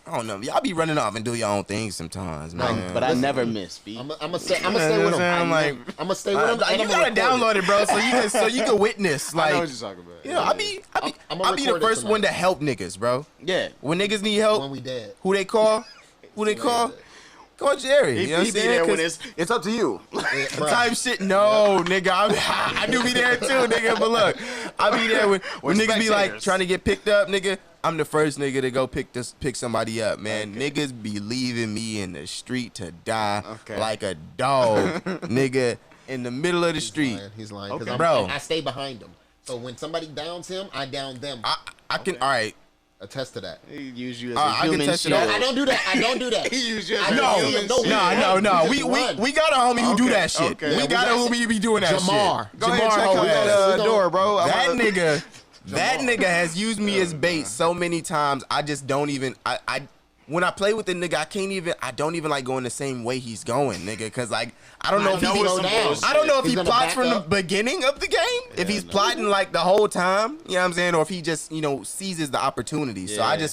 I don't know. Y'all be running off and do your own thing sometimes, man. But I never miss, B. I'm gonna stay with him. I'm like, I'm gonna stay with him. and you I'ma gotta record download it, bro, so you can witness. I Like, know what you're talking about. you know, I'ma I'll be the record it first tonight. one to help niggas, bro. Yeah. When niggas need when help, we dead. who they call? Who they call? Call Jerry. He, You know what he I'm be saying? there when 'Cause it's up to you. Bruh. type shit. No, nigga, I do be there too, nigga. But look, I be there when niggas be like spectators. trying to get picked up, nigga. I'm the first nigga to go pick somebody up, man. Niggas be leaving me in the street to die like a dog, nigga, in the middle of the street. He's lying. Okay. Because Bro. I stay behind him. So when somebody downs him, I down them. I can, all right. attest to that. He use you as a I can human test it shield. out. I don't do that. I don't do that. He use you as I a know. human No, shield. No. We just We got a homie who do that shit. Okay. We got a homie who be doing that Jamar. shit. Go ahead and check Ho out ass. that We gonna- door, bro. That nigga has used me as bait so many times. I just don't even. I when I play with the nigga, I don't even like going the same way he's going, nigga. Cause like I don't know if he slow down. I don't know if He's he gonna plots back from the up. beginning of the game. If he's plotting like the whole time, you know what I'm saying, or if he just seizes the opportunity. So I Yeah.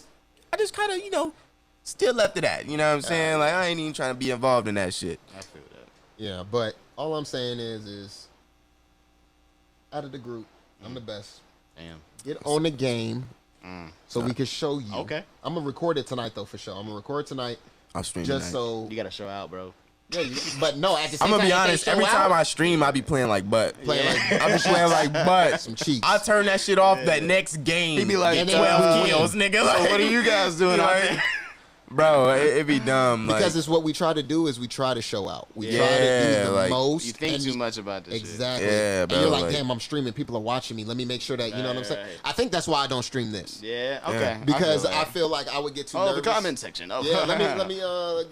just kind of still left it at. You know what I'm saying? Like I ain't even trying to be involved in that shit. I feel that. Yeah, but all I'm saying is out of the group, I'm the best. Damn. Get on the game so we can show you. Okay. I'm gonna record it tonight though for sure. I'm gonna record tonight I'll stream just tonight. so. You gotta show out, bro. Yeah, but no, at the same I'm gonna time, be if they honest. show Every out, time I stream, I be playing like butt. playing like I be playing like butt. some cheeks. I turn that shit off that next game. He be like, Yeah, they 12 win. kills, nigga. So Like, what are you guys doing out there? Bro, it be dumb. Like, because it's what we try to do is we try to show out. We try to Yeah, do the like, most. You think and too much about this shit. Exactly. Yeah, and bro, you're like, like- damn, I'm streaming. People are watching me. Let me make sure that, you know what I'm saying? Right. I think that's why I don't stream this. Yeah, okay. Because I I feel like I would get too Oh, nervous. the comment section. Oh, Yeah, let me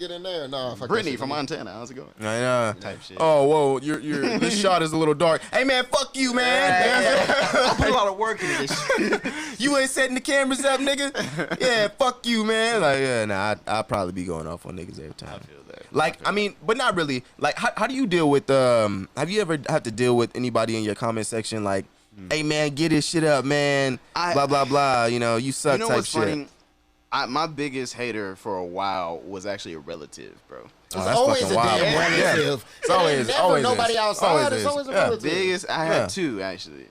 get in there. No, fuck Brittany that shit. from Montana. How's it going? I know. Type shit. Oh, whoa, your this shot is a little dark. Hey man, fuck you, man. I put a lot of work into this shit. You ain't setting the cameras up, nigga. Yeah, fuck you, man. Like, yeah, nah, I'll probably be going off on niggas every time. I feel that. Like, I mean, but not really. Like, how do you deal with have you ever had to deal with anybody in your comment section like, hey man, get this shit up, man, blah blah blah, you suck, You know type what's shit. funny? My biggest hater for a while was actually a relative, bro. It's that's always fucking a wild. damn Yeah. relative. It's always- Ain't never always nobody is. outside. Always It's is. always a Yeah. relative. Biggest, I Yeah. had two actually.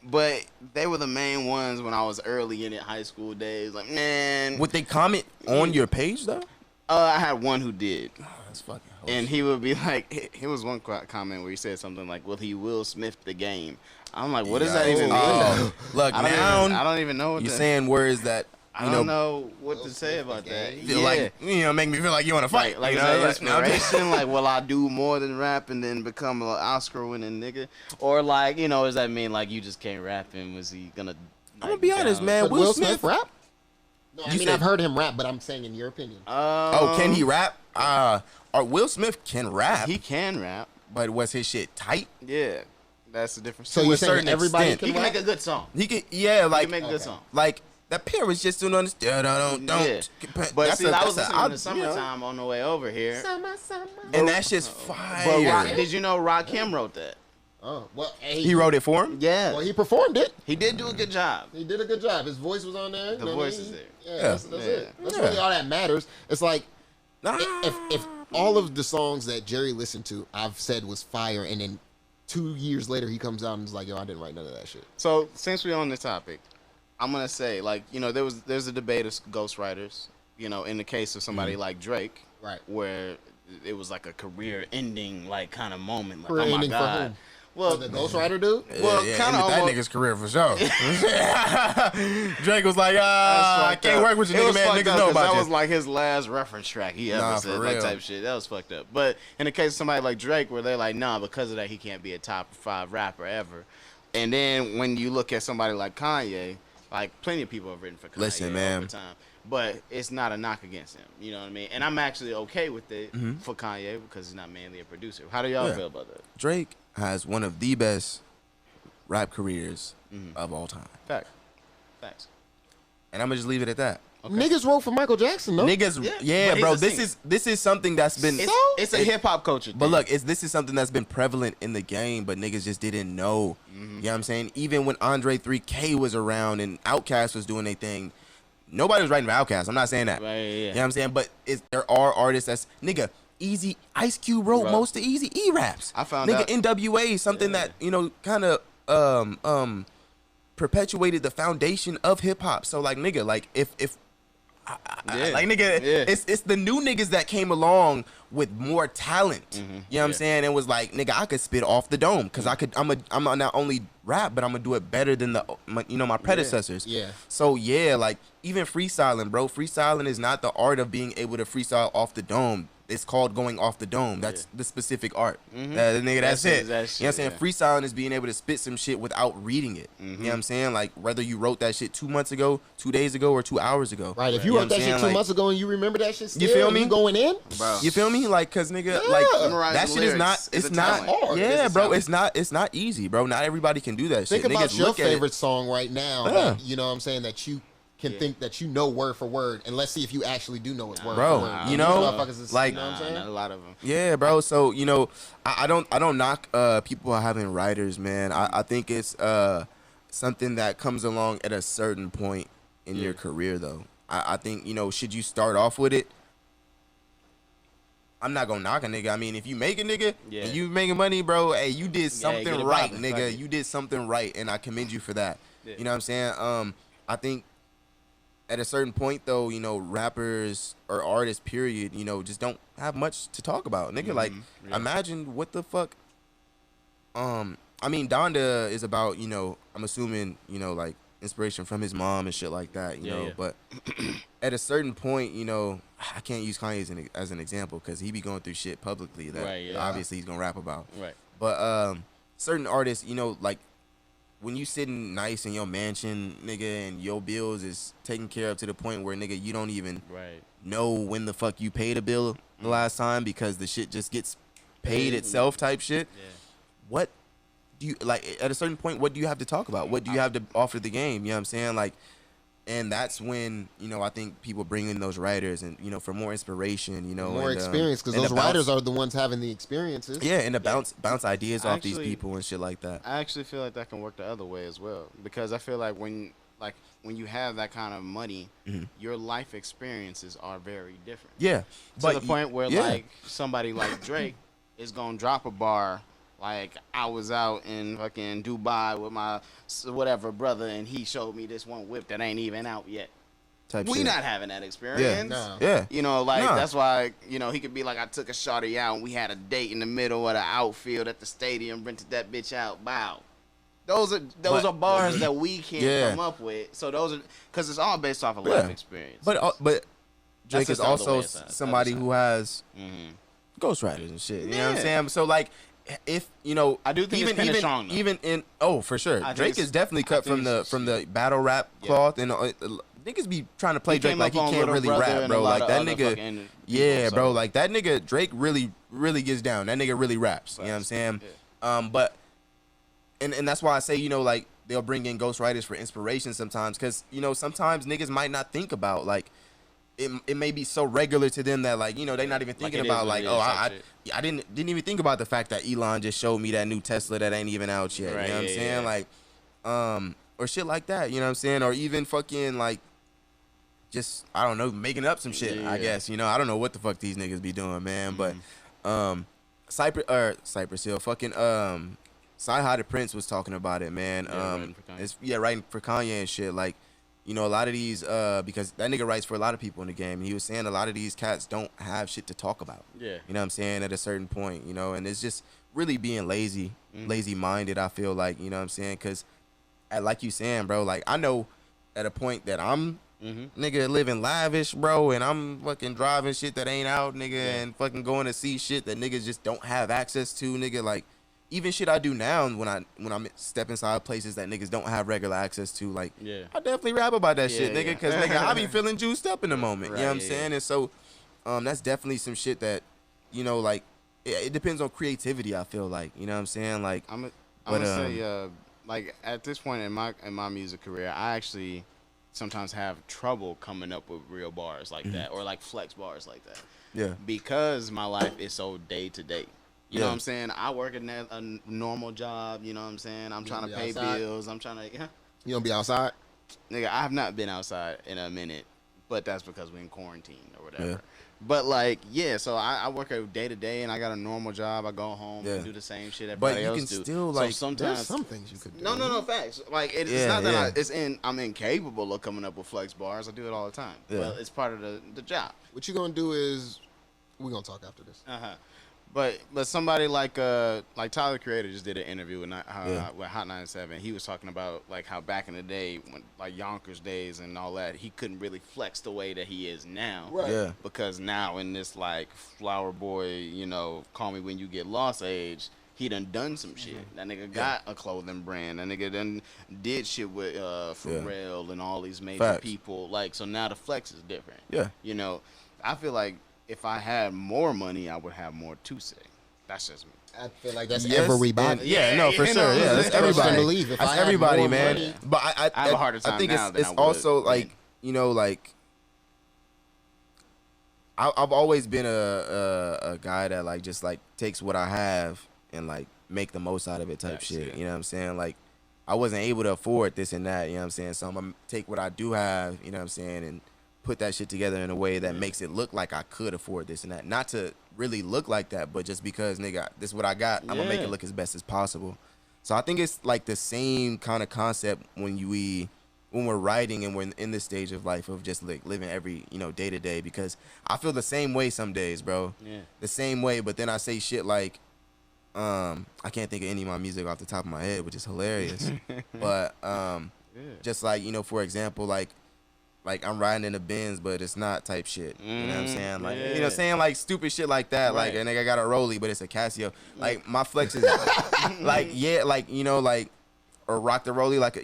But they were the main ones when I was early in it, high school days. Like, man, Would they comment on your page though? I had one who did. That's fucking. And he would be like, here was one comment where he said something like, "Will he Will Smith the game?" I'm like, what does that even mean? Look, I don't even know what you're that. saying words that I don't know what to say about that. feel like make me feel like you want to fight. Like, you is know, that like, inspiration? Like, will I do more than rap and then become an Oscar-winning nigga? Or like, does that mean like you just can't rap and was he gonna? I'm gonna be honest, man. Could Will Smith rap? No, I You mean, said- I've heard him rap, but I'm saying in your opinion. Oh, can he rap? Or Will Smith can rap, He can rap. but was his shit tight? Yeah, that's the difference. So to you're a saying certain everybody extent. he can can rap? make a good song. He can, yeah, He like can make a good song. like that parents just don't understand. Don't. Yeah. But see, I was listening in the summertime on the way over here. and that shit's fire. But did you know Rakim wrote that? Oh, well, He wrote it for him. Yeah, Well, he performed it. he did do a good job. He did a good job. His voice was on there. The voice is there. Yeah, that's Yeah. it. That's Yeah. really all that matters. It's like Nah. if all of the songs that Jerry listened to, I've said was fire, and then 2 years later he comes out and is like, yo, I didn't write none of that shit. So since we're on this topic, I'm gonna say like there's a debate of ghostwriters. In the case of somebody like Drake, Right. where it was like a career-ending like kind of moment. Like, Career oh my ending for god. whom? Well, The Ghostwriter dude? well, yeah, kind of ended that almost. nigga's career for sure. Drake was like, That's I fucked can't up. work with you, It nigga, was man. fucked Niggas up know 'cause about that you. was like his last reference track he ever Nah, said, for like real. type shit. That was fucked up. But in the case of somebody like Drake, where they're like, nah, because of that, he can't be a top 5 rapper ever. And then when you look at somebody like Kanye, like plenty of people have written for Kanye Listen, man. over time. But it's not a knock against him. You know what I mean? And I'm actually okay with it for Kanye because he's not mainly a producer. How do y'all Yeah. feel about that? Drake has one of the best rap careers of all time, Facts. and I'm gonna just leave it at that. Niggas wrote for Michael Jackson, though. Niggas, Yeah, yeah, but he's bro. a singer. This is something that's been. It's a hip hop culture thing. But look, this is something that's been prevalent in the game, but niggas just didn't know. You know what I'm saying? Even when Andre 3K was around and Outkast was doing their thing, nobody was writing for Outkast. I'm not saying that. Right, yeah. You know what I'm saying? But there are artists that's, nigga, Easy, Ice Cube wrote Right. most of Easy E raps. I found nigga, out- NWA, something that, kind of perpetuated the foundation of hip hop. So like, nigga, like if Yeah. like nigga, Yeah. it's the new niggas that came along with more talent. You know what I'm Yeah. saying? It was like, nigga, I could spit off the dome because I'm a not only rap, but I'm gonna do it better than my predecessors. Yeah. So yeah, like even freestyling, bro. Freestyling is not the art of being able to freestyle off the dome. it's called going off the dome. That's the specific art. Mm-hmm. Nigga, that's it. That You know what I'm saying? Freestyling is being able to spit some shit without reading it. Mm-hmm. You know what I'm saying? Like, whether you wrote that shit 2 months ago, 2 days ago, or 2 hours ago. Right. If you wrote that shit 2 months ago and you remember that shit still, you feel me? You going in? Bro. You feel me? Like, cause nigga, Yeah. like Memorizing that shit is not. lyrics It's is a not talent. hard. Yeah, It's a bro. talent. It's not easy, bro. Not everybody can do that shit. Think about Niggas your look at it. favorite song right now. Yeah. That, you know what I'm saying? That you can think that you know word for word, and let's see if you actually do know it word Bro, for word. you These know, motherfuckers is, like- you know what I'm saying? Not a lot of them. Yeah, bro. So you know, I don't knock people having writers, man. I think it's something that comes along at a certain point in your career, though. I think, you know, should you start off with it? I'm not gonna knock a nigga. I mean, if you make a nigga and you making money, bro, hey, you did something get it right, poppin', nigga. fuck it. You did something right, and I commend you for that. Yeah. You know what I'm saying? I think at a certain point, though, you know, rappers or artists, period, you know, just don't have much to talk about, nigga. Like, imagine what the fuck. I mean, Donda is about, you know, I'm assuming, you know, like inspiration from his mom and shit like that, you know. But at a certain point, you know, I can't use Kanye as an example because he be going through shit publicly that obviously he's gonna rap about. Right. But certain artists, you know, like when you sitting nice in your mansion, nigga, and your bills is taken care of to the point where, nigga, you don't even know when the fuck you paid a bill the last time because the shit just gets paid itself type shit. Yeah. What do you, like, at a certain point, what do you have to talk about? What do you have to offer the game? You know what I'm saying? Like, and that's when, you know, I think people bring in those writers and, you know, for more inspiration, you know. More and, experience, because and those to bounce- writers are the ones having the experiences. Yeah, and to bounce ideas off these Actually- people and shit like that. I actually feel like that can work the other way as well, because I feel like when you have that kind of money, your life experiences are very different. Yeah. To the point where like somebody like Drake is gonna drop a bar like, I was out in fucking Dubai with my whatever brother and he showed me this one whip that ain't even out yet. Type We shit. not having that experience. No. Yeah. You know, like Nah. that's why, you know, he could be like, I took a shorty out and we had a date in the middle of the outfield at the stadium, rented that bitch out. Wow. Those are bars that we can't come up with. So those are, because it's all based off of life experience. But Drake just is the other also way aside. somebody Other who has Mhm. ghostwriters and shit. You know what I'm Yeah. saying? So like, if you know, I do think his pen is strong, though. even in for sure, I think Drake it's- is definitely cut think from the it's- battle rap cloth, and niggas be trying to play He Drake came like he up on can't Little really Brother rap, and bro. a lot Like of that other nigga, fucking yeah, people, bro. so- Like that nigga Drake really gets down. That nigga really raps. You know what I'm saying? But and that's why I say, you know, like they'll bring in ghostwriters for inspiration sometimes, because, you know, sometimes niggas might not think about, like, it may be so regular to them that, like, you know, they not even thinking it is about, what like, it oh, is type shit. I didn't even think about the fact that Elon just showed me that new Tesla that ain't even out yet. Right, You know what I'm yeah, saying? yeah. Like, or shit like that, you know what I'm saying? Or even fucking, like, just, I don't know, making up some shit, I Yeah. guess. You know, I don't know what the fuck these niggas be doing, man. But Cypress Hill, fucking Sci-Hi the Prince was talking about it, man. writing for Kanye. It's writing for Kanye and shit. Like, you know, a lot of these because that nigga writes for a lot of people in the game, and he was saying a lot of these cats don't have shit to talk about. Yeah. You know what I'm saying? At a certain point, you know, and it's just really being lazy minded, I feel like, you know what I'm saying? Because like you saying, bro, like, I know at a point that I'm nigga living lavish, bro, and I'm fucking driving shit that ain't out, nigga, and fucking going to see shit that niggas just don't have access to, nigga. Like, even shit I do now when I step inside places that niggas don't have regular access to, like, Yeah. I definitely rap about that shit, Yeah, nigga, yeah. because nigga, I be feeling juiced up in the moment. Right, You know what I'm yeah, saying? yeah. And so that's definitely some shit that, you know, like, it depends on creativity, I feel like. You know what I'm saying? Like, I'm But, gonna say, like, at this point in my music career, I actually sometimes have trouble coming up with real bars like that, or like flex bars like that, yeah. because my life is so day to day. You know Yeah. what I'm saying? I work a normal job. You know what I'm saying? I'm trying to be pay outside? bills. I'm trying to, You gonna be outside? nigga, I have not been outside in a minute, but that's because we're in quarantine or whatever. Yeah. But like, yeah, so I work a day to day, and I got a normal job. I go home Yeah. and do the same shit But everybody you else can do. still, so like, There's sometimes some things you could do. no, facts. Like it's Yeah, not that yeah. I'm incapable of coming up with flex bars. I do it all the time. Yeah. But it's part of the job. What you gonna do is, we're gonna talk after this. But somebody like Tyler Creator just did an interview with Hot 97. He was talking about like how back in the day when like Yonkers days and all that, he couldn't really flex the way that he is now. Right. Yeah. Because now in this like flower boy, call me when you get lost age, he done some shit. That nigga got a clothing brand. That nigga done did shit with Pharrell and all these major people. Like, so now the flex is different. Yeah. I feel like if I had more money, I would have more to say. That's just me. I feel like that's Yes, everybody. Yeah, no, for sure. Yeah, that's Everybody. everybody. Believe if That's I had everybody, more man. money- But I have a harder time I think now than it's I would also like then. like I've always been a guy that like just like takes what I have and like make the most out of it type shit. You know what I'm saying? Like I wasn't able to afford this and that. You know what I'm saying? So I'm gonna take what I do have. You know what I'm saying? And put that shit together in a way that makes it look like I could afford this and that. Not to really look like that, but just because, nigga, this is what I got, I'm gonna make it look as best as possible. So I think it's like the same kind of concept when we're writing and we're in this stage of life of just like living every, day to day, because I feel the same way some days, bro. Yeah. The same way, but then I say shit like, I can't think of any of my music off the top of my head, which is hilarious. But just like, for example, like I'm riding in the Benz, but it's not type shit. You know what I'm saying? Like, saying like stupid shit like that. Right. Like, and I got a Rollie, but it's a Casio. Like my flex is like, or rock the Rollie, like,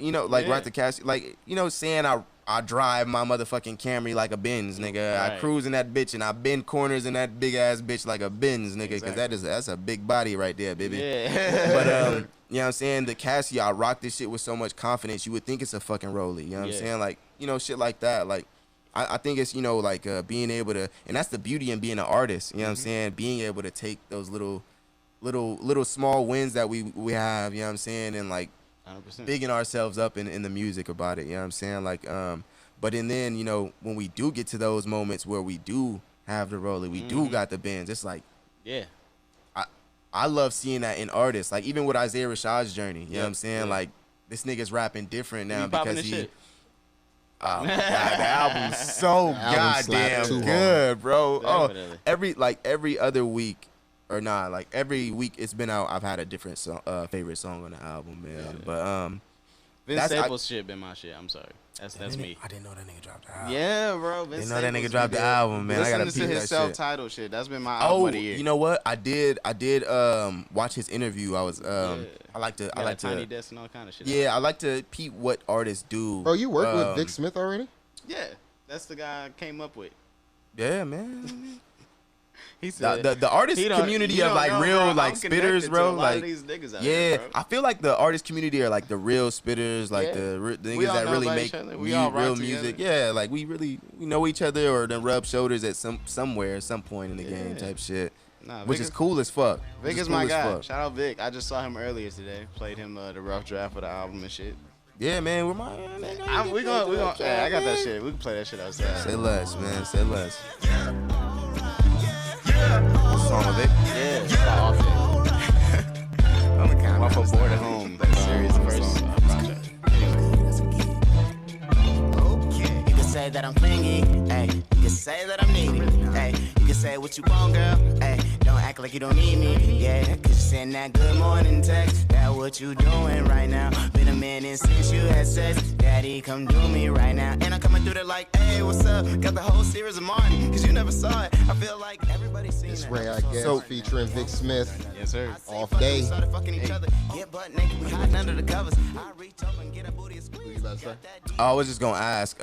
rock the Casio. Like, saying I drive my motherfucking Camry like a Benz, nigga. Right. I cruise in that bitch and I bend corners in that big ass bitch like a Benz, nigga. Exactly. Cause that's a big body right there, baby. Yeah. But, you know what I'm saying? The Casio, I rock this shit with so much confidence. You would think it's a fucking Rollie. You know what I'm saying? Like, shit like that. Like, I think it's, being able to, and that's the beauty in being an artist. You know what I'm saying? Being able to take those little small wins that we have, you know what I'm saying? And like, 100%. Bigging ourselves up in the music about it. You know what I'm saying? Like, but and then, when we do get to those moments where we do have the Rollie, we do got the Benz, it's like, I love seeing that in artists. Like, even with Isaiah Rashad's journey, you know what I'm saying? Like, this nigga's rapping different now because he. Oh my God, the album's so goddamn good, bro. Definitely. Every other week, or nah, like every week it's been out, I've had a different favorite song on the album, man. But Vince Staples shit been my shit. I'm sorry. That's me. I didn't know that nigga dropped the album. Yeah, bro. Didn't know that nigga dropped the album, man. I gotta peep that shit. Listen to his self-titled shit. That's been my album of the year. You know what? I did watch his interview. I was I like to Tiny Desk and all kind of shit. Yeah, I like to peep what artists do. Bro, you worked with Vic Smith already? Yeah, that's the guy I came up with. Yeah, man. He said the artist community of like real like spitters, bro. Like these niggas out yeah, here, bro. I feel like the artist community are like the real spitters, like the niggas that really make real music. Yeah, like we know each other or then rub shoulders at somewhere at some point in the game type shit. Nah, which is cool as fuck. Vic is my guy. Shout out Vic. I just saw him earlier today. Played him the rough draft of the album and shit. Yeah, man. We're my. We gonna. I got that shit. We can play that shit outside. Say less, man. Say less. What song of it? Yeah, it's off it. On the count. Off of Bored at Home. That series first project. Okay, you can say that I'm clingy, hey. You can say that I'm needy, hey. You can say what you want, girl, hey. Don't act like you don't need me, yeah. Cause you send that good morning text. That what you doing right now. Been a minute since you had sex. Daddy, come do me right now. And I'm coming through there like, hey, what's up? Got the whole series of Martin, cause you never saw it. I feel like everybody's seen It's Ray, I guess, so, featuring Vic Smith. Yes, sir. Off day. Get butt naked, we hiding under the covers. I reach up and get a booty and squeeze. I was just gonna ask,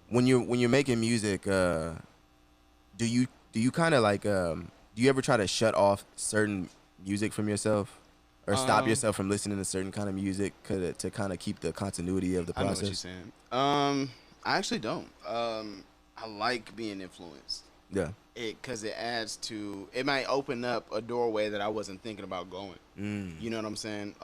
when you're making music, do you kind of like do you ever try to shut off certain music from yourself, or stop yourself from listening to certain kind of music to kind of keep the continuity of the process? I know what you're saying. I actually don't. I like being influenced. Yeah. Because it adds to, it might open up a doorway that I wasn't thinking about going. You know what I'm saying?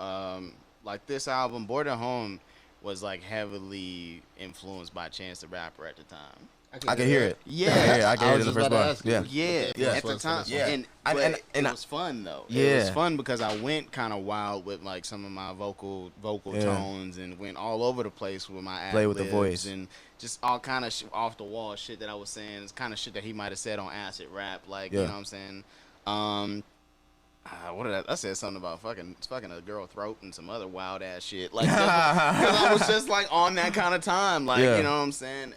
Like this album, Bored at Home, was like heavily influenced by Chance the Rapper at the time. I can hear it. Yeah, I can hear it in the first bar. Yeah. At the time, and it was fun though. Yeah, it was fun because I went kind of wild with like some of my vocal tones and went all over the place with my ad-libs. Play with the voice and just all kind of off the wall shit that I was saying. It's kind of shit that he might have said on acid rap, like you know what I'm saying. What did I said something about fucking a girl throat and some other wild ass shit. Like, because I was just like on that kind of time. Like, Yeah. you know what I'm saying?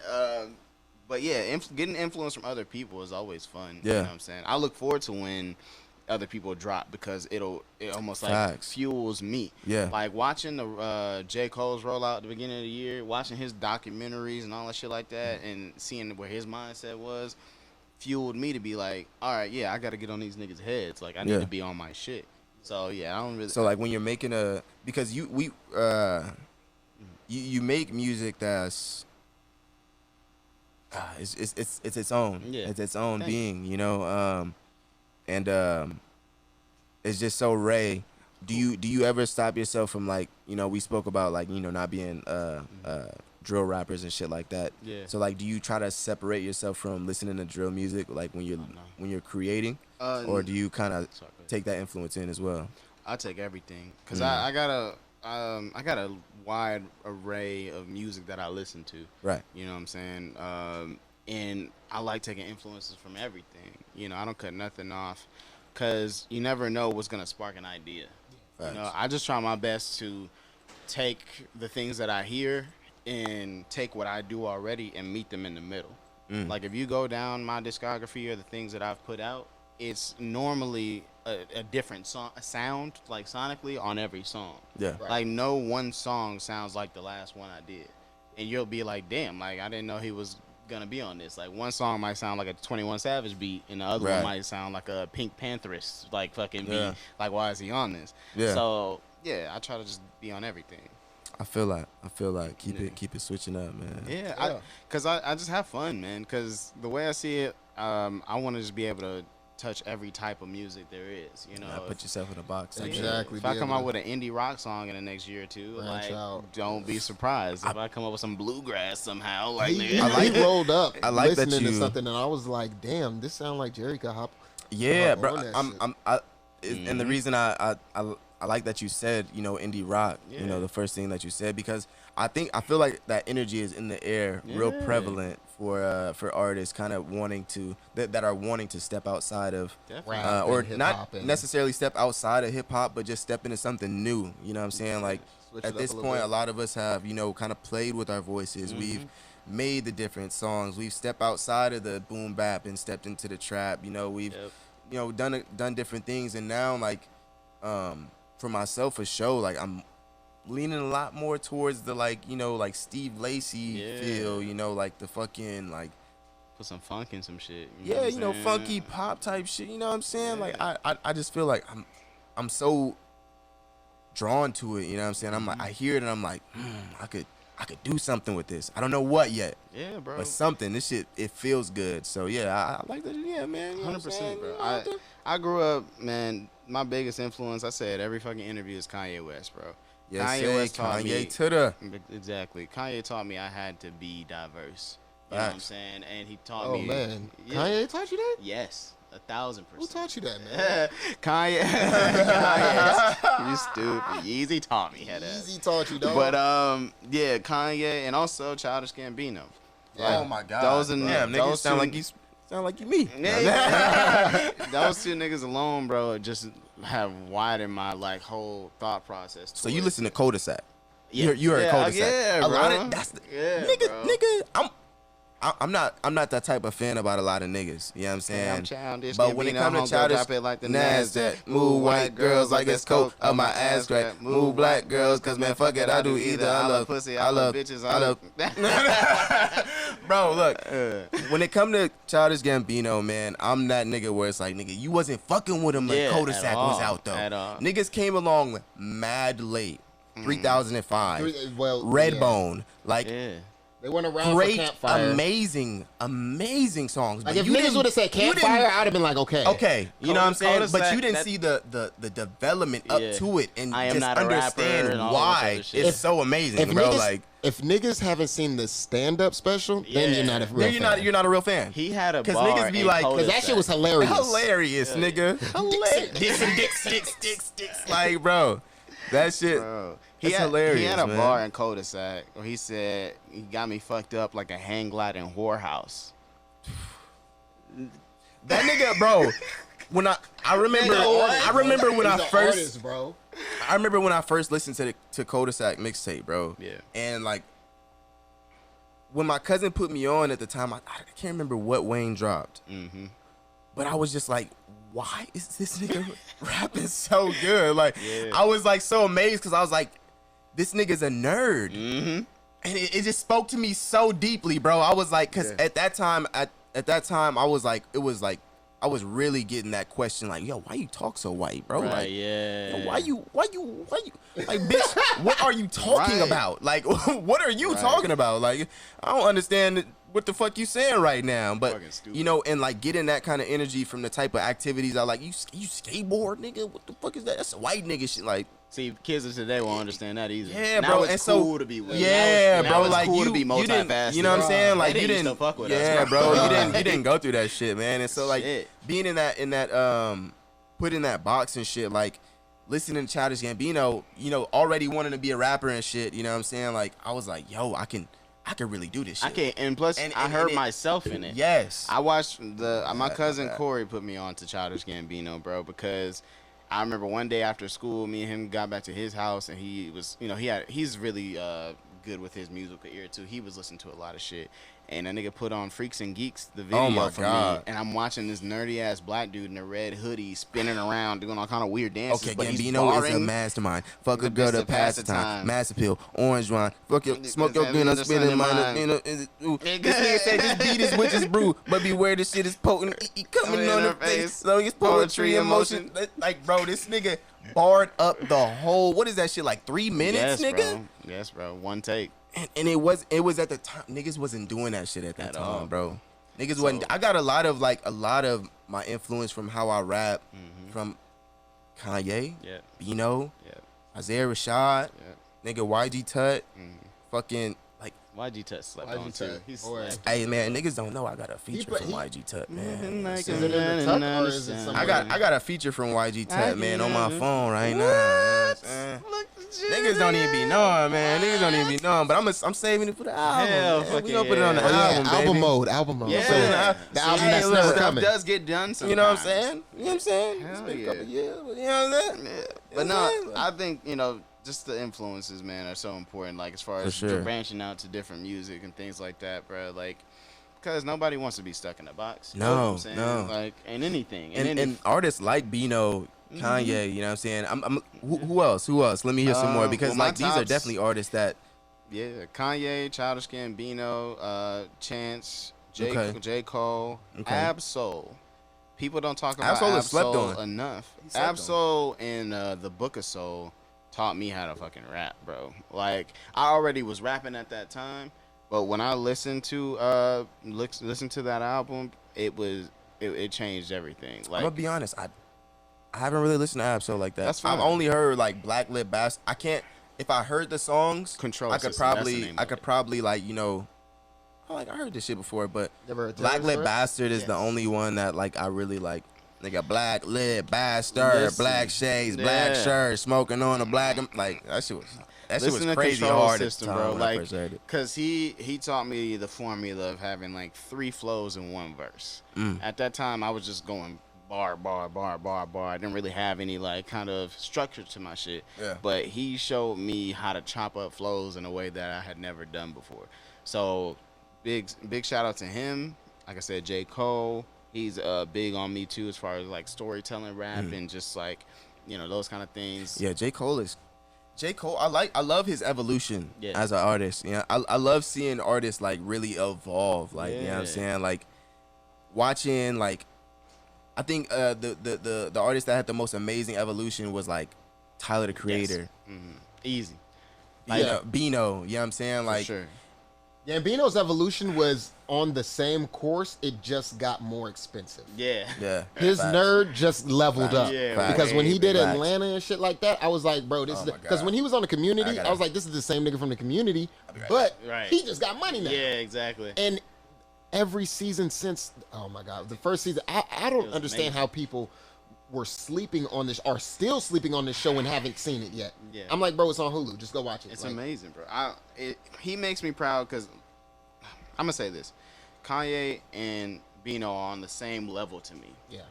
But yeah, getting influence from other people is always fun. Yeah. You know what I'm saying? I look forward to when other people drop because it almost like Facts. fuels me. Yeah. Like watching the J. Cole's rollout at the beginning of the year, watching his documentaries and all that shit like that, and seeing where his mindset was, fueled me to be like, all right, yeah, I got to get on these niggas' heads. Like, I need to be on my shit. So yeah, I don't really. So like when you're making because you make music that's it's its own. Yeah. It's its own Thank being, you know. And it's just so Ray. Do you ever stop yourself from, like, you know, we spoke about, like, you know, not being drill rappers and shit like that. Yeah. So like, do you try to separate yourself from listening to drill music, like when you're creating, or do you kind of take that influence in as well? I take everything because I got a wide array of music that I listen to. Right. You know what I'm saying? And I like taking influences from everything. You know, I don't cut nothing off because you never know what's gonna spark an idea. Facts. You know, I just try my best to take the things that I hear and take what I do already and meet them in the middle. Like, if you go down my discography or the things that I've put out, it's normally a different sound, like sonically, on every song. Yeah. Right. Like, no one song sounds like the last one I did. And you'll be like, damn, like, I didn't know he was gonna be on this. Like, one song might sound like a 21 Savage beat, and the other one might sound like a Pink Pantherist, like, fucking beat. Like, why is he on this? Yeah. So, yeah, I try to just be on everything. I feel like keep it switching up, man. Yeah, because I just have fun, man. Because the way I see it, I want to just be able to touch every type of music there is. You know, Put yourself in a box. Exactly. If I come out with an indie rock song in the next year or two, Branch like, out. don't be surprised if I come up with some bluegrass somehow. Like, He nigga. rolled up I like that listening to you- something, and I was like, damn, this sounds like Jerry could hop. Yeah, on bro. that shit. And the reason I like that you said, you know, indie rock, you know, Yeah. the first thing that you said, because I feel like that energy is in the air, real Yeah. prevalent for artists kind of wanting to that are wanting to step outside of Definitely. Rap or and hip-hop not and- necessarily step outside of hip hop, but just step into something new. You know what I'm saying? Like, Switch it at up this a little point, bit. a lot of us have, you know, kind of played with our voices. We've made the different songs. We've stepped outside of the boom bap and stepped into the trap. You know, we've you know done different things, and now, like, for myself, for sure, like, I'm leaning a lot more towards the, like, you know, like Steve Lacy feel, you know, like the fucking, like, Put some funk in some shit. yeah, you know, what I'm funky saying? pop type shit. You know what I'm saying? Like, I just feel like I'm so drawn to it. You know what I'm saying? I'm like, I hear it and I'm like, I could do something with this. I don't know what yet, Yeah, bro. but something. This shit, it feels good. So yeah, I like that. Yeah, man. You know what I'm 100%, saying? bro. You know, I grew up, man. My biggest influence, I said every fucking interview, is Kanye West, bro. yes, Kanye West taught Kanye me to the. exactly. Kanye taught me I had to be diverse. You know what I'm Facts. saying? And he taught Oh me. man, Yeah. Kanye taught you that? Yes, 1,000%. Who taught you that, man? Kanye. Kanye. You stupid. Yeezy taught me how to. Easy taught you, dog. But yeah, Kanye and also Childish Gambino. Oh my God. Those and damn, nigga, those sound two- like you me. Those two niggas alone, bro, just have widened my, like, whole thought process. So you towards- listen to Cul-de-sac. Yeah. You heard Yeah, Cul-de-sac. yeah, a lot bro. of that's the, Yeah, nigga. bro. Nigga, I'm not that type of fan about a lot of niggas. You know what I'm saying? I'm childish, But when it Gambino, comes to homegirl, childish, drop it like the NASDAQ, NASDAQ. move white girls like it's coke up my ass crack. Move black girls, cause man, fuck it, I do either. I love pussy, I love bitches, I love. Bro, look, when it come to Childish Gambino, man, I'm that nigga where it's like, nigga, you wasn't fucking with him when Yeah, Cul-de-sac at was all, out though. at all. Niggas came along mad late. 3005, Well, Redbone, like yeah. They went around great, for Campfire. amazing songs. Like, but if you niggas didn't- would have said you didn't- Campfire, I'd have been like, okay. Okay, you know what I'm saying? But Cul-de-sac, you didn't that- see the development up Yeah. to it and I am just not a rapper understand and all this why other shit. it's so amazing, bro. Like, if niggas haven't seen the stand-up special, then Yeah. you're not a real then fan. you're not a real fan. He had a 'Cause bar niggas be in like- 'cause Because that shit was hilarious. Hilarious, nigga. Hilarious. Dicks. Like, bro, that shit. Bro. It's hilarious, He had a man. bar in Cul-de-sac where he said he got me fucked up like a hang gliding whorehouse. That nigga, bro. when I remember when I first artist, bro. I remember when I first listened to Cul-de-sac mixtape, bro. Yeah. And like when my cousin put me on at the time, I can't remember what Wayne dropped. Mm-hmm. But I was just like, why is this nigga rapping so good? Like, I was like so amazed because I was like, this nigga's a nerd. Mm-hmm. And it just spoke to me so deeply, bro. I was like, because at that time, I was like, it was like, I was really getting that question, like, yo, why you talk so white, bro? Right, like, yeah. yo, why you, like, bitch, what are you talking about? Like, what are you talking about? Like, I don't understand what the fuck you saying right now. But, you know, and like getting that kind of energy from the type of activities I like, you skateboard, nigga? What the fuck is that? That's a white nigga shit, like. See, kids of today won't understand that either. Yeah, now bro. It's and cool so, to be with. yeah, bro. Like cool you, to be you didn't, multifaceted. you know what I'm saying? Like they you didn't didn't. used to fuck with Yeah, us, bro. You didn't go through that shit, man. And so like Shit. being in that put in that box and shit, like listening to Childish Gambino, you know, already wanting to be a rapper and shit. You know what I'm saying? Like I was like, yo, I can really do this shit. I can't, and plus, I heard myself in it. Yes. I watched my cousin Corey put me on to Childish Gambino, bro, because I remember one day after school, me and him got back to his house, and he was, you know, he's really good with his musical ear too. He was listening to a lot of shit, and a nigga put on Freaks and Geeks, the video for me, and I'm watching this nerdy ass black dude in a red hoodie spinning around doing all kind of weird dances. Okay, but Gambino is a mastermind. Fuck a girl to pass the time. Mass appeal, orange wine. Fuck your, smoke your green, I'm spinning mine. You know, this nigga said this beat is witch's brew, but beware this shit is potent. Coming on the face, so it's poetry in motion. Like, bro, this nigga barred up the whole. What is that shit? Like 3 minutes, nigga? Bro. Yes, bro. One take. And it was at the time. Niggas wasn't doing that shit at that time, bro. Niggas wasn't. I got a lot of my influence from how I rap from Kanye, Bino, Isaiah Rashad, nigga YG Tut, fucking like YG Tut slept on too. Hey man, niggas don't know I got a feature from YG Tut, man. Is it in the tuck or is it somewhere? I got a feature from YG Tut, man, on my phone right now. Niggas don't even be knowing, man. Niggas don't even be knowing, but I'm saving it for the album. We gonna put it on the album, baby. Album mode. Yeah. So the album that's never Stuff coming. does get done sometimes. You know what I'm saying? You know what I'm saying? Hell It's been a yeah. couple years, but you know what I'm saying? Yeah. But no, I think, you know, just the influences, man, are so important. Like, as far as branching out to different music and things like that, bro. Like, because nobody wants to be stuck in a box. You know what I'm saying? No. Like, in anything. And artists like Bino, Kanye, you know what I'm saying? Who else? Let me hear some more, because like these are definitely artists that. Yeah, Kanye, Childish Gambino, Chance, J. Cole, Ab-Soul. People don't talk about Ab-Soul is slept Ab-Soul on. enough. Ab-Soul in the Book of Soul taught me how to fucking rap, bro. Like, I already was rapping at that time, but when I listened to that album, it changed everything. Like, I'm gonna be honest, I haven't really listened to Ab-Soul like that. That's fine. I've only heard like Black Lip Bass. I can't. If I heard the songs, Control I could System, that's the name I of could it. probably like, you know, I heard this shit before, but Never heard Black Taylor Lip Swift? Bastard is the only one that like I really like. Nigga, Black Lip Bastard, Listen. black shades, black Yeah. shirt, smoking on a black. Like that shit was Listen to crazy Control hard System, at the time bro. when I Like, first heard it. cause he taught me the formula of having like 3 flows in one verse. At that time, I was just going bar, bar, bar, bar, bar. I didn't really have any like kind of structure to my shit. Yeah. But he showed me how to chop up flows in a way that I had never done before. So big shout out to him. Like I said, J. Cole. He's big on me too as far as like storytelling, rap, and just like, you know, those kind of things. Yeah, J. Cole. I love his evolution Yeah. as an artist. Yeah, I love seeing artists like really evolve. Like, you know what I'm Yeah. saying? Like watching like, I think the artist that had the most amazing evolution was like Tyler the Creator. Easy. Bino, you know what I'm saying? Like, For sure. Gambino's evolution was on the same course. It just got more expensive. Yeah. yeah. His Facts. nerd just leveled up. Yeah, Because when he did Facts. Atlanta and shit like that, I was like, bro, this is my because God. when he was on the Community, I was like, this is the same nigga from the Community, but Right. he just got money now. Yeah, exactly. And every season since, oh my God, the first season, I don't was understand amazing. how people were sleeping on this, are still sleeping on this show and haven't seen it yet. Yeah. I'm like, bro, it's on Hulu. Just go watch it. It's Like, amazing, bro. He makes me proud because I'm gonna say this: Kanye and Bino are on the same level to me, Yeah.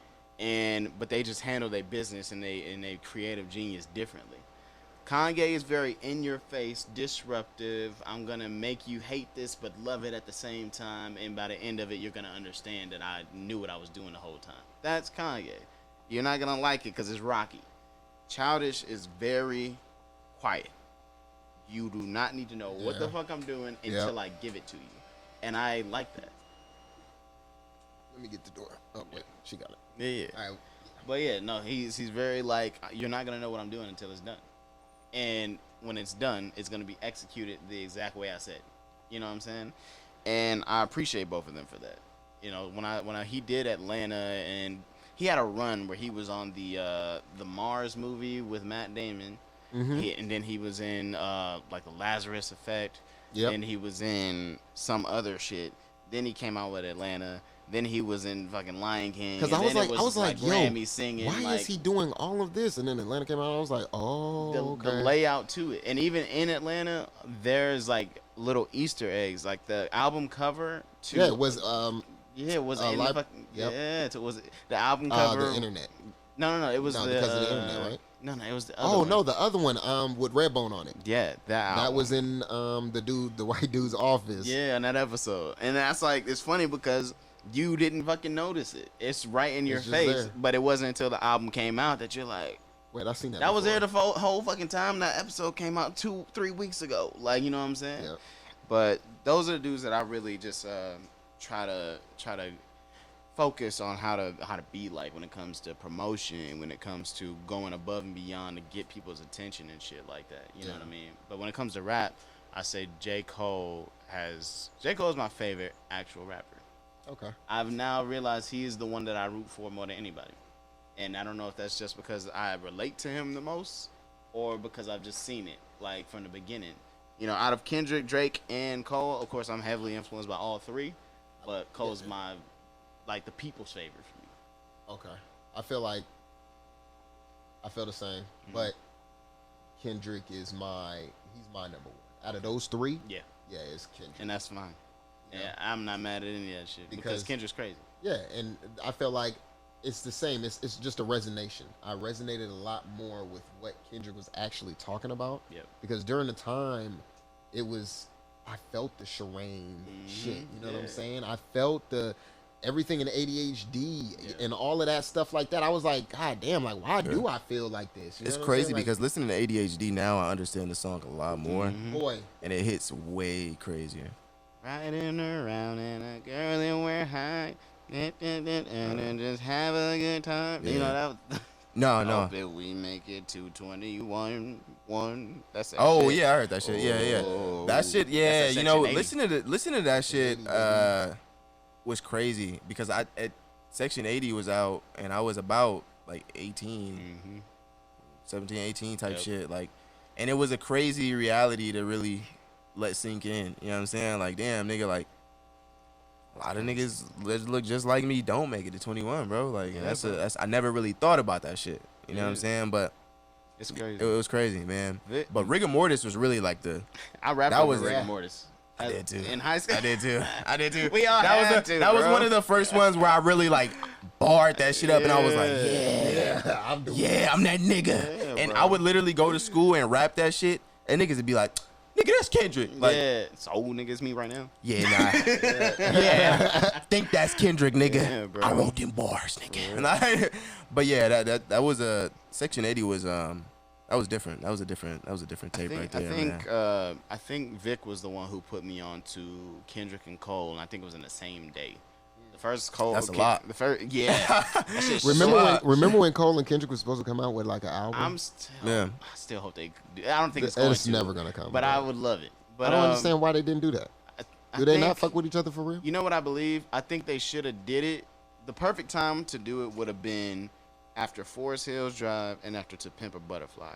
but they just handle their business and they creative genius differently. Kanye is very in your face, disruptive. I'm gonna make you hate this but love it at the same time, and by the end of it you're gonna understand that I knew what I was doing the whole time. That's Kanye. You're not gonna like it because it's rocky. Childish is very quiet. You do not need to know what the fuck I'm doing until I give it to you, and I like that. Let me get the door. Oh wait, she got it. Yeah. All right. But yeah, no, he's very like, you're not gonna know what I'm doing until it's done, and when it's done, it's gonna be executed the exact way I said. You know what I'm saying? And I appreciate both of them for that. You know, when he did Atlanta, and he had a run where he was on the Mars movie with Matt Damon, and then he was in like the Lazarus Effect, and he was in some other shit. Then he came out with Atlanta. Then he was in fucking Lion King. Because I was like, yo, Grammy singing. Why like, is he doing all of this? And then Atlanta came out. I was like, oh, the layout to it. And even in Atlanta, there's like little Easter eggs, like the album cover. To it was. It was in live, the fucking, it was the album cover. The internet. No, it was because of the internet, right? No, it was the other one. No, the other one, with Redbone on it. Yeah, that album. That was in the white dude's office. Yeah, in that episode. And that's like, it's funny because you didn't fucking notice it. It's right in your face, there. but it wasn't until the album came out that you're like, wait, I seen that. That was there the whole fucking time that episode came out 2-3 weeks ago. Like, you know what I'm saying? Yep. But those are the dudes that I really just try to focus on how to be like when it comes to promotion, when it comes to going above and beyond to get people's attention and shit like that. You know what I mean? But when it comes to rap, I say J. Cole is my favorite actual rapper. Okay. I've now realized he is the one that I root for more than anybody. And I don't know if that's just because I relate to him the most or because I've just seen it like from the beginning. You know, out of Kendrick, Drake, and Cole, of course, I'm heavily influenced by all three. But Cole's my, like, the people's favorite for me. Okay. I feel the same. But Kendrick is he's my number one. Out of those three, it's Kendrick. And that's fine. Yeah, I'm not mad at any of that shit because Kendrick's crazy. Yeah, and I feel like it's the same. It's just a resonation. I resonated a lot more with what Kendrick was actually talking about. Yep. Because during the time, I felt the Shireen shit. You know what I'm saying? I felt everything in ADHD and all of that stuff like that. I was like, God damn, like, why do I feel like this? You it's know crazy like, because listening to ADHD now, I understand the song a lot more. Boy. And it hits way crazier. Riding around in a girl and we're high, and just have a good time. You know that. No. Hope we make it to 21. That's that oh shit. yeah, I heard that shit. Yeah. That shit. Yeah, you know, listen to that shit. Was crazy because Section 80 was out and I was about like 18, 17, 18 type shit. Like, and it was a crazy reality to really let sink in. You know what I'm saying? Like, damn, nigga, like, a lot of niggas that look just like me don't make it to 21, bro. Like, that's I never really thought about that shit. You know what I'm saying? But it's crazy. It was crazy, man. But rigor mortis was really like I rapped over rigor mortis. I did too. In high school? I did too. We all had to, That was one of the first ones where I really like barred that shit up and I was like, I'm that nigga. Yeah, and bro. I would literally go to school and rap that shit and niggas would be like, nigga, that's Kendrick. Like, it's old niggas me right now. Yeah, I think that's Kendrick, nigga. Yeah, bro. I wrote them bars, nigga. But yeah, that was Section 80 was that was different. That was a different tape right there, man. I think Vic was the one who put me on to Kendrick and Cole, and I think it was in the same day. The first Cole. That's a lot. The first, that shit's Remember when Cole and Kendrick was supposed to come out with like an album? I still hope they. I don't think it's going to. It's never gonna come. But I would love it. But I don't understand why they didn't do that. Do they not fuck with each other for real? You know what I believe? I think they should have did it. The perfect time to do it would have been after Forest Hills Drive and after To Pimp a Butterfly.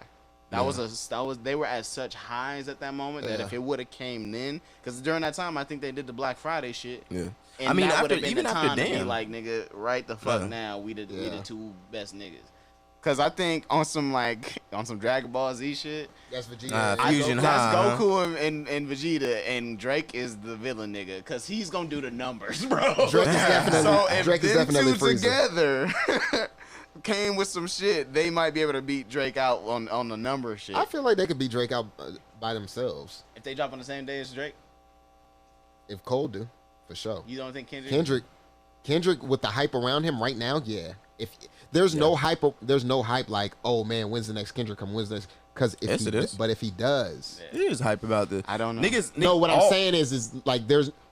They were at such highs at that moment that if it would have came then, because during that time I think they did the Black Friday shit. Yeah. And I mean, that after been even the after time to be Damn, like, nigga, right the fuck now, we the two best niggas. Cause I think on some Dragon Ball Z shit, that's Vegeta. Fusion that's High. Goku and Vegeta, and Drake is the villain nigga, cause he's gonna do the numbers, bro. Drake is definitely so if Drake is them definitely two Frieza. together, came with some shit, they might be able to beat Drake out on the number shit. I feel like they could beat Drake out by themselves. If they drop on the same day as Drake, If Cole do, for sure. you don't think Kendrick? Kendrick with the hype around him right now, yeah. If there's no hype like, oh man, when's the next Kendrick come? When's the next? Because if Yes, it is. But if he does, It is hype about this. I don't know. Niggas. no. What I'm saying is like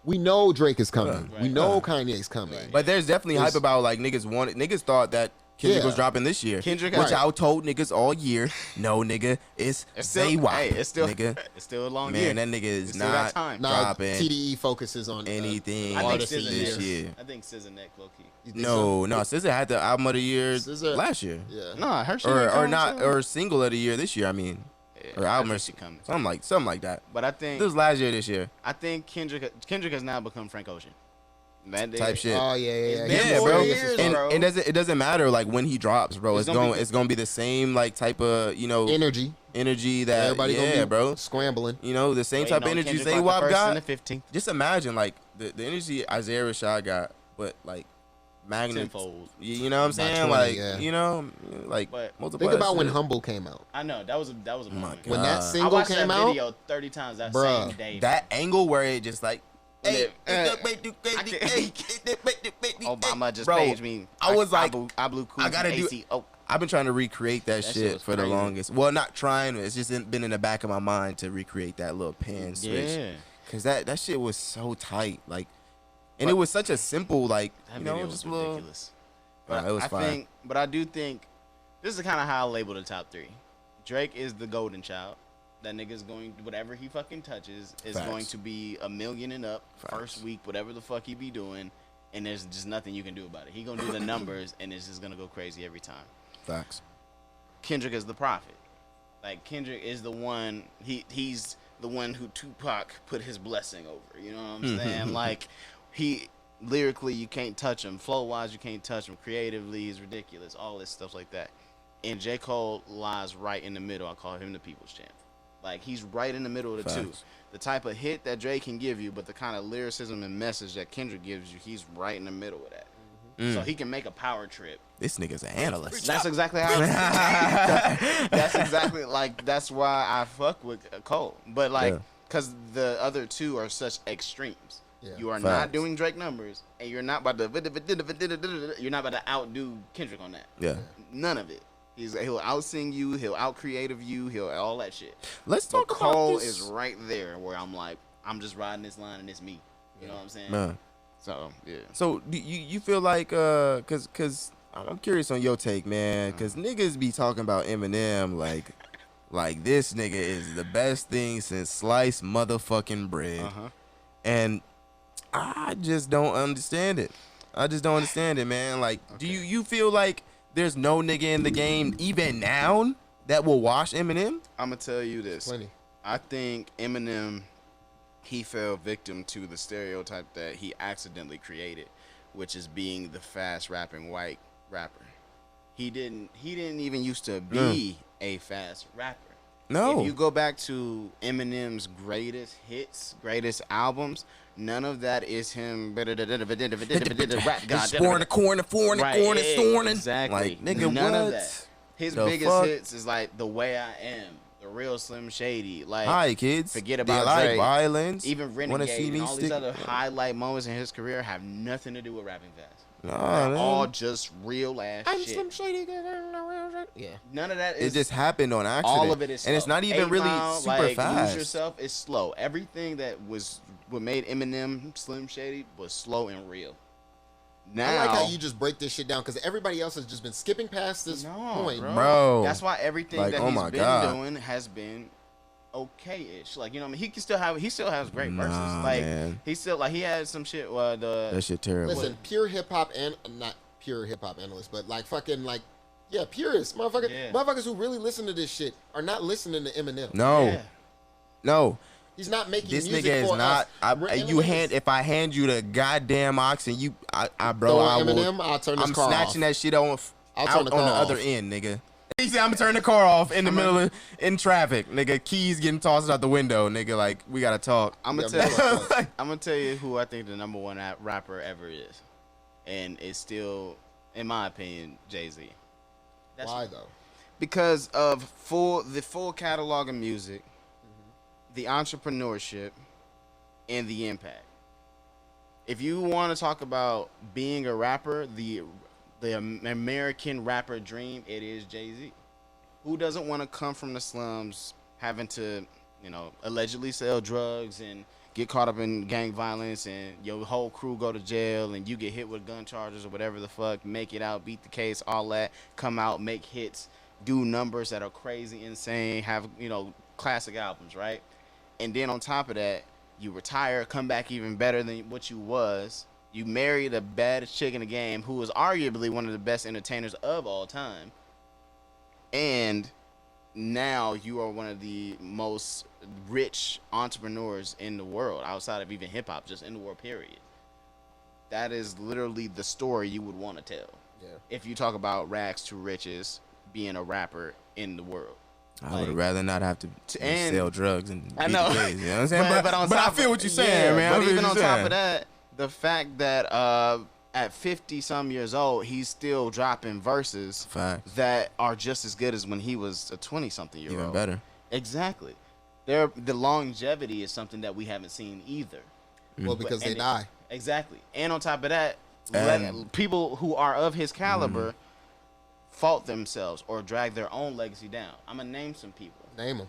we know Drake is coming. Right. We know Kanye's coming. But there's definitely hype about like niggas thought that Kendrick Yeah. was dropping this year. Kendrick which has- I told niggas all year, no nigga, it's still, ZY. hey, it's still nigga. it's still a long year. Man, that nigga is It's still got not time. Now dropping TDE focuses on anything I think artists SZA this neck. year. I think SZA neck low key. You think so? No, SZA had the album of the year SZA- last year. Yeah. No, her shit Or ain't coming not soon. or single of the year this year, I mean. Yeah, Or album her or shit coming. something like that. But I think This was last year, this year. Kendrick has now become Frank Ocean. That Type shit. Oh yeah. It's Yeah, been Yeah, more bro. years, And bro. it doesn't matter like when he drops, bro. It's It's gonna gonna be the same like type of Energy. energy that Everybody gonna be bro. scrambling. The same Waiting type of on energy Kendrick Zay like the Wap first and got. the 15th. Just imagine like the energy Isaiah Rashad got, but like magnets. Tenfold. You know what I'm By saying? 20, like yeah. like But multiply Think about that when shit. Humble came out. I know that was a moment. God. When that I single watched came that out, video 30 times that Bruh. same day. That angle where it just like. Hey, Obama just bro, paged me. I was like, I blew cool. I gotta do- AC. Oh, I've been trying to recreate that That shit shit was for the crazy. longest. Well, not trying. It's just been in the back of my mind to recreate that little pan switch. yeah. Cause that shit was so tight, like, and it was such a simple, like, That you video know, was just a little. ridiculous. Nah, But it was fire. But I do think this is kind of how I label the top three. Drake is the golden child. That nigga's going whatever he fucking touches is Facts. going to be $1 million and up Facts. first week, whatever the fuck he be doing, and there's just nothing you can do about it. He gonna do the numbers, and it's just gonna go crazy every time. Facts. Kendrick is the prophet. Like Kendrick is the one. He's the one who Tupac put his blessing over. You know what I'm saying? Like he lyrically, you can't touch him. Flow wise, you can't touch him. Creatively, he's ridiculous. All this stuff like that. And J. Cole lies right in the middle. I call him the people's champ. Like he's right in the middle of the two. Facts. The type of hit that Drake can give you, but the kind of lyricism and message that Kendrick gives you, he's right in the middle of that. So he can make a power trip. This nigga's an analyst. That's exactly how. That's exactly like that's why I fuck with Cole. But like, Yeah. cause the other two are such extremes. Yeah. You are Facts. not doing Drake numbers, and you're not about to outdo Kendrick on that. Yeah. None of it. He'll out sing you. He'll out creative you. He'll all that shit. Let's But talk about Cole this. is right there where I'm like, I'm just riding this line and it's me. You know what I'm saying? Man. So yeah. So do you feel like cause I'm curious on your take, man, cause niggas be talking about Eminem like this nigga is the best thing since sliced motherfucking bread, and I just don't understand it. I just don't understand it, man. Like, do you feel like there's no nigga in the game even now that will wash Eminem? I'm gonna tell you this. Plenty. I think Eminem, he fell victim to the stereotype that he accidentally created, which is being the fast rapping white rapper. He didn't even used to be a fast rapper. No. If you go back to Eminem's greatest hits, greatest albums, none of that is him rap god. Four in the corner, storing. Exactly. Like, nigga, None what? of that. His The biggest fuck? hits is like The Way I Am, The Real Slim Shady. Like, Hi, kids. forget Do about you like Drake. violence. even Wanna Renegade see me and all these stick- other highlight moments in his career have nothing to do with rapping fast. Nah, They're all man. just real ass I'm shit. Slim Shady. Yeah. None of that It is. just happened on accident. all of it is slow. and it's not even 8 really Mile, super like, fast. Lose Yourself is slow. Everything that what made Eminem Slim Shady was slow and real. Now, I like how you just break this shit down because everybody else has just been skipping past this point. Bro. That's why everything Like, that oh he's my been God. doing has been okay-ish. Like, you know what I mean? He still has great Nah, verses. Like man. he still he had some shit That shit terrible. Listen, pure hip hop and not pure hip hop analysts, but like fucking like yeah, purists, motherfuckers who really listen to this shit are not listening to Eminem. No. Yeah. No. He's not making This music nigga is for not. us. If I hand you the goddamn ox and you, bro, Throw I Eminem, will. I'll turn this I'm car snatching off. that shit on. I'll out turn the on car the off. other end, nigga. He said, "I'm gonna turn the car off in the middle in traffic, nigga. Keys getting tossed out the window, nigga. Like we gotta talk." I'm gonna Yeah, tell you. man. I'm gonna tell you who I think the number one rapper ever is, and it's still, in my opinion, Jay-Z. Why though? Because of the full catalog of music, the entrepreneurship, and the impact. If you want to talk about being a rapper, the American rapper dream, it is Jay-Z. Who doesn't want to come from the slums, having to, allegedly sell drugs and get caught up in gang violence, and your whole crew go to jail, and you get hit with gun charges or whatever the fuck, make it out, beat the case, all that, come out, make hits, do numbers that are crazy, insane, have, classic albums, right? And then on top of that, you retire, come back even better than what you was. You married the baddest chick in the game, who was arguably one of the best entertainers of all time. And now you are one of the most rich entrepreneurs in the world, outside of even hip hop, just in the world, period. That is literally the story you would want to tell. Yeah. If you talk about rags to riches, being a rapper in the world. I would rather not have to sell drugs and I know. Beat the case, you know what I'm saying? But I feel what you're saying, man. But even on top of that, the fact that at 50 some years old, he's still dropping verses that are just as good as when he was a 20 something year old. Even better. Exactly. The longevity is something that we haven't seen either. Well, because they die. Exactly. And on top of that, people who are of his caliber fault themselves or drag their own legacy down. I'm going to name some people. Name them.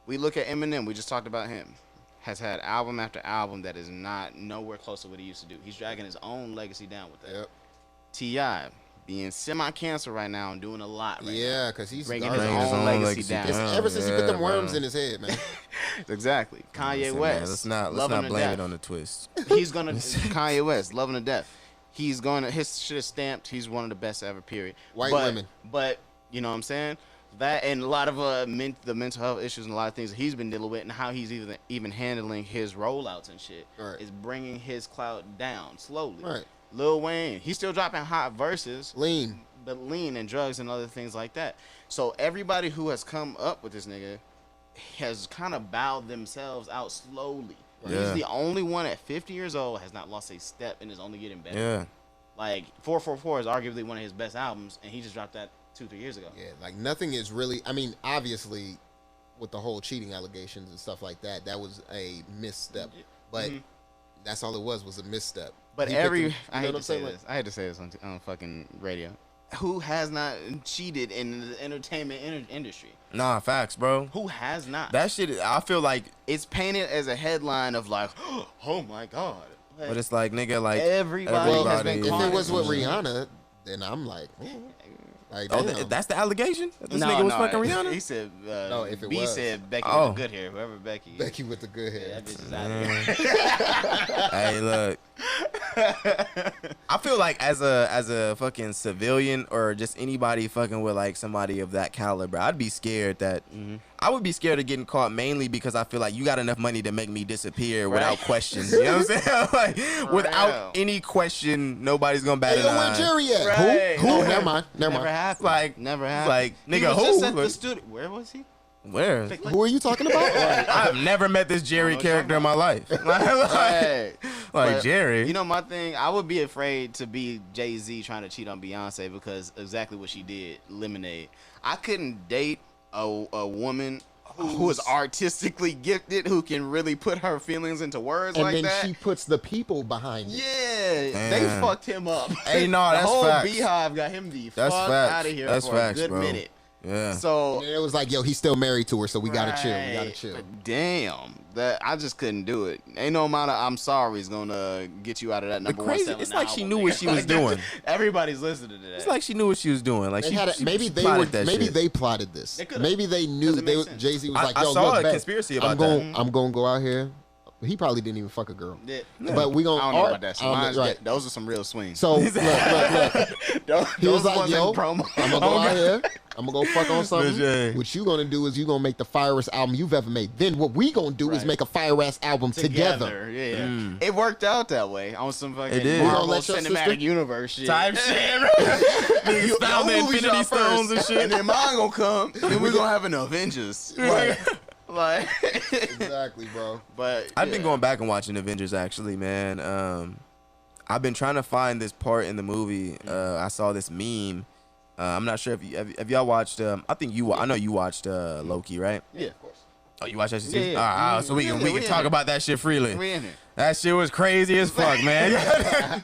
We look at Eminem. We just talked about him. Has had album after album that is not nowhere close to what he used to do. He's dragging his own legacy down with that. Yep. T.I. being semi-cancer right now and doing a lot right now. Yeah, because he's bringing his own legacy down. Ever since he put them worms in his head, man. Exactly. Kanye West. Man, let's not blame it on the twist. He's going to... Kanye West, loving to death. He's going to... His shit is stamped. He's one of the best ever, period. White women. But, you know what I'm saying? That and a lot of the mental health issues and a lot of things that he's been dealing with, and how he's even handling his rollouts and shit, is bringing his clout down slowly. Right. Lil Wayne, he's still dropping hot verses, but lean and drugs and other things like that. So everybody who has come up with this nigga has kind of bowed themselves out slowly. Yeah. He's the only one at 50 years old has not lost a step and is only getting better. Yeah. Like 444 is arguably one of his best albums, and he just dropped that 2-3 years ago. Yeah, like nothing is really. I mean, obviously, with the whole cheating allegations and stuff like that, that was a misstep. But that's all it was a misstep. But I hate to say this on fucking radio. Who has not cheated in the entertainment industry? Nah, facts, bro. Who has not? That shit, I feel like it's painted as a headline of like, oh my god. But it's like, nigga, like everybody has been. If it was with Rihanna, then I'm like. Like, that's the allegation? This nigga was fucking Rihanna? He said, no, if it B was. said Becky with the good hair. Whoever Becky is. Becky with the good hair. Yeah, that bitch is out of here. Hey, look. I feel like as a fucking civilian or just anybody fucking with like somebody of that caliber, I'd be scared that I would be scared of getting caught, mainly because I feel like you got enough money to make me disappear without question. You know what I'm saying? Like, without any question, nobody's gonna bat an eye. Where Jerry at? Right. Who? Oh, never mind. Never happened. Like, never happened. Like, nigga, he was who? Just at the studio. Where was he? Where? Who are you talking about? I've never met this Jerry character in my life. Like Jerry. You know my thing? I would be afraid to be Jay-Z trying to cheat on Beyonce because exactly what she did, Lemonade. I couldn't date a woman who is artistically gifted, who can really put her feelings into words like that. And then she puts the people behind it. Yeah, they fucked him up. Hey, no, that's the whole facts. Beehive got him the fuck out of here for a good minute. Yeah. So and it was like, yo, he's still married to her, so we gotta chill. We gotta chill. But damn, that I just couldn't do it. Ain't no amount of I'm sorry is gonna get you out of that number one selling It's like album, she knew what she was doing. Everybody's listening to that. It's like she knew what she was doing. Like maybe they plotted this. Maybe they knew. Jay-Z was like, yo, I saw look, a conspiracy about that. I'm gonna go out here. He probably didn't even fuck a girl. Yeah. But we gonna. I don't know about that. So those are some real swings. So look. He was like, yo, I'm gonna go out here. I'm gonna go fuck on something. What you gonna do is you gonna make the fire-ass album you've ever made. Then what we gonna do is make a fire-ass album together. Yeah. It worked out that way on some fucking Marvel Cinematic Universe shit. Type shit. You found the Infinity Stones and shit. And then mine gonna come. Then we gonna have an Avengers. Like exactly, bro. But I've been going back and watching Avengers actually, man. I've been trying to find this part in the movie. I saw this meme, I'm not sure if you have y'all watched. I know you watched Loki, right? Yeah, of course. Oh, you watched that shit? Yeah, yeah. Ah, so we can talk about that shit freely. We in here. That shit was crazy as fuck, man.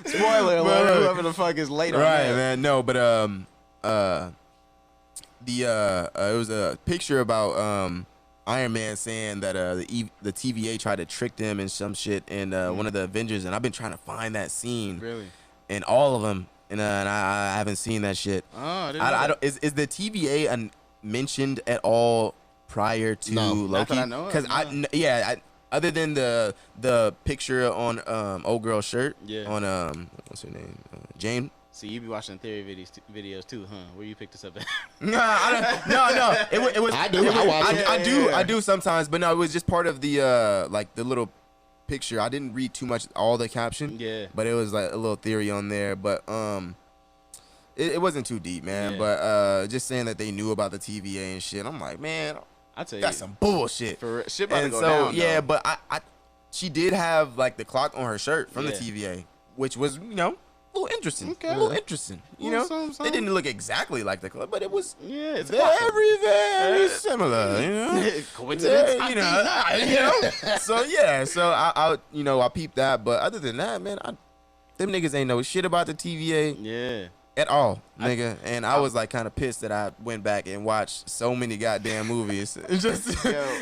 Spoiler alert, whoever the fuck is late on Right, that. man. No, but it was a picture about Iron Man saying that the TVA tried to trick them and some shit in one of the Avengers, and I've been trying to find that scene. Really? In all of them, and I haven't seen that shit. Oh, I didn't I know don't. Is the TVA mentioned at all prior to Loki? Not that I know of, Because other than the picture on old girl's shirt. Yeah. On what's her name? Jane. See, you be watching theory videos too, huh? Where you pick this up at? No. It was. I do. I watch it. I do sometimes, but no, it was just part of the like the little picture. I didn't read too much all the caption. Yeah. But it was like a little theory on there, but it wasn't too deep, man. Yeah. But just saying that they knew about the TVA and shit, I'm like, man, I tell you, that's some bullshit. For shit about And to go so down, yeah, though. but I she did have like the clock on her shirt from the Yeah. TVA, which was a little interesting. Okay. A little interesting. You know, Something. they didn't look exactly like the clock, but it was Yeah, it's a clock. very similar. You know. Coincidence? Yeah, you know. So yeah, so I peeped that, but other than that, man, them niggas ain't know shit about the TVA Yeah. at all, nigga. And I was like kind of pissed that I went back and watched so many goddamn movies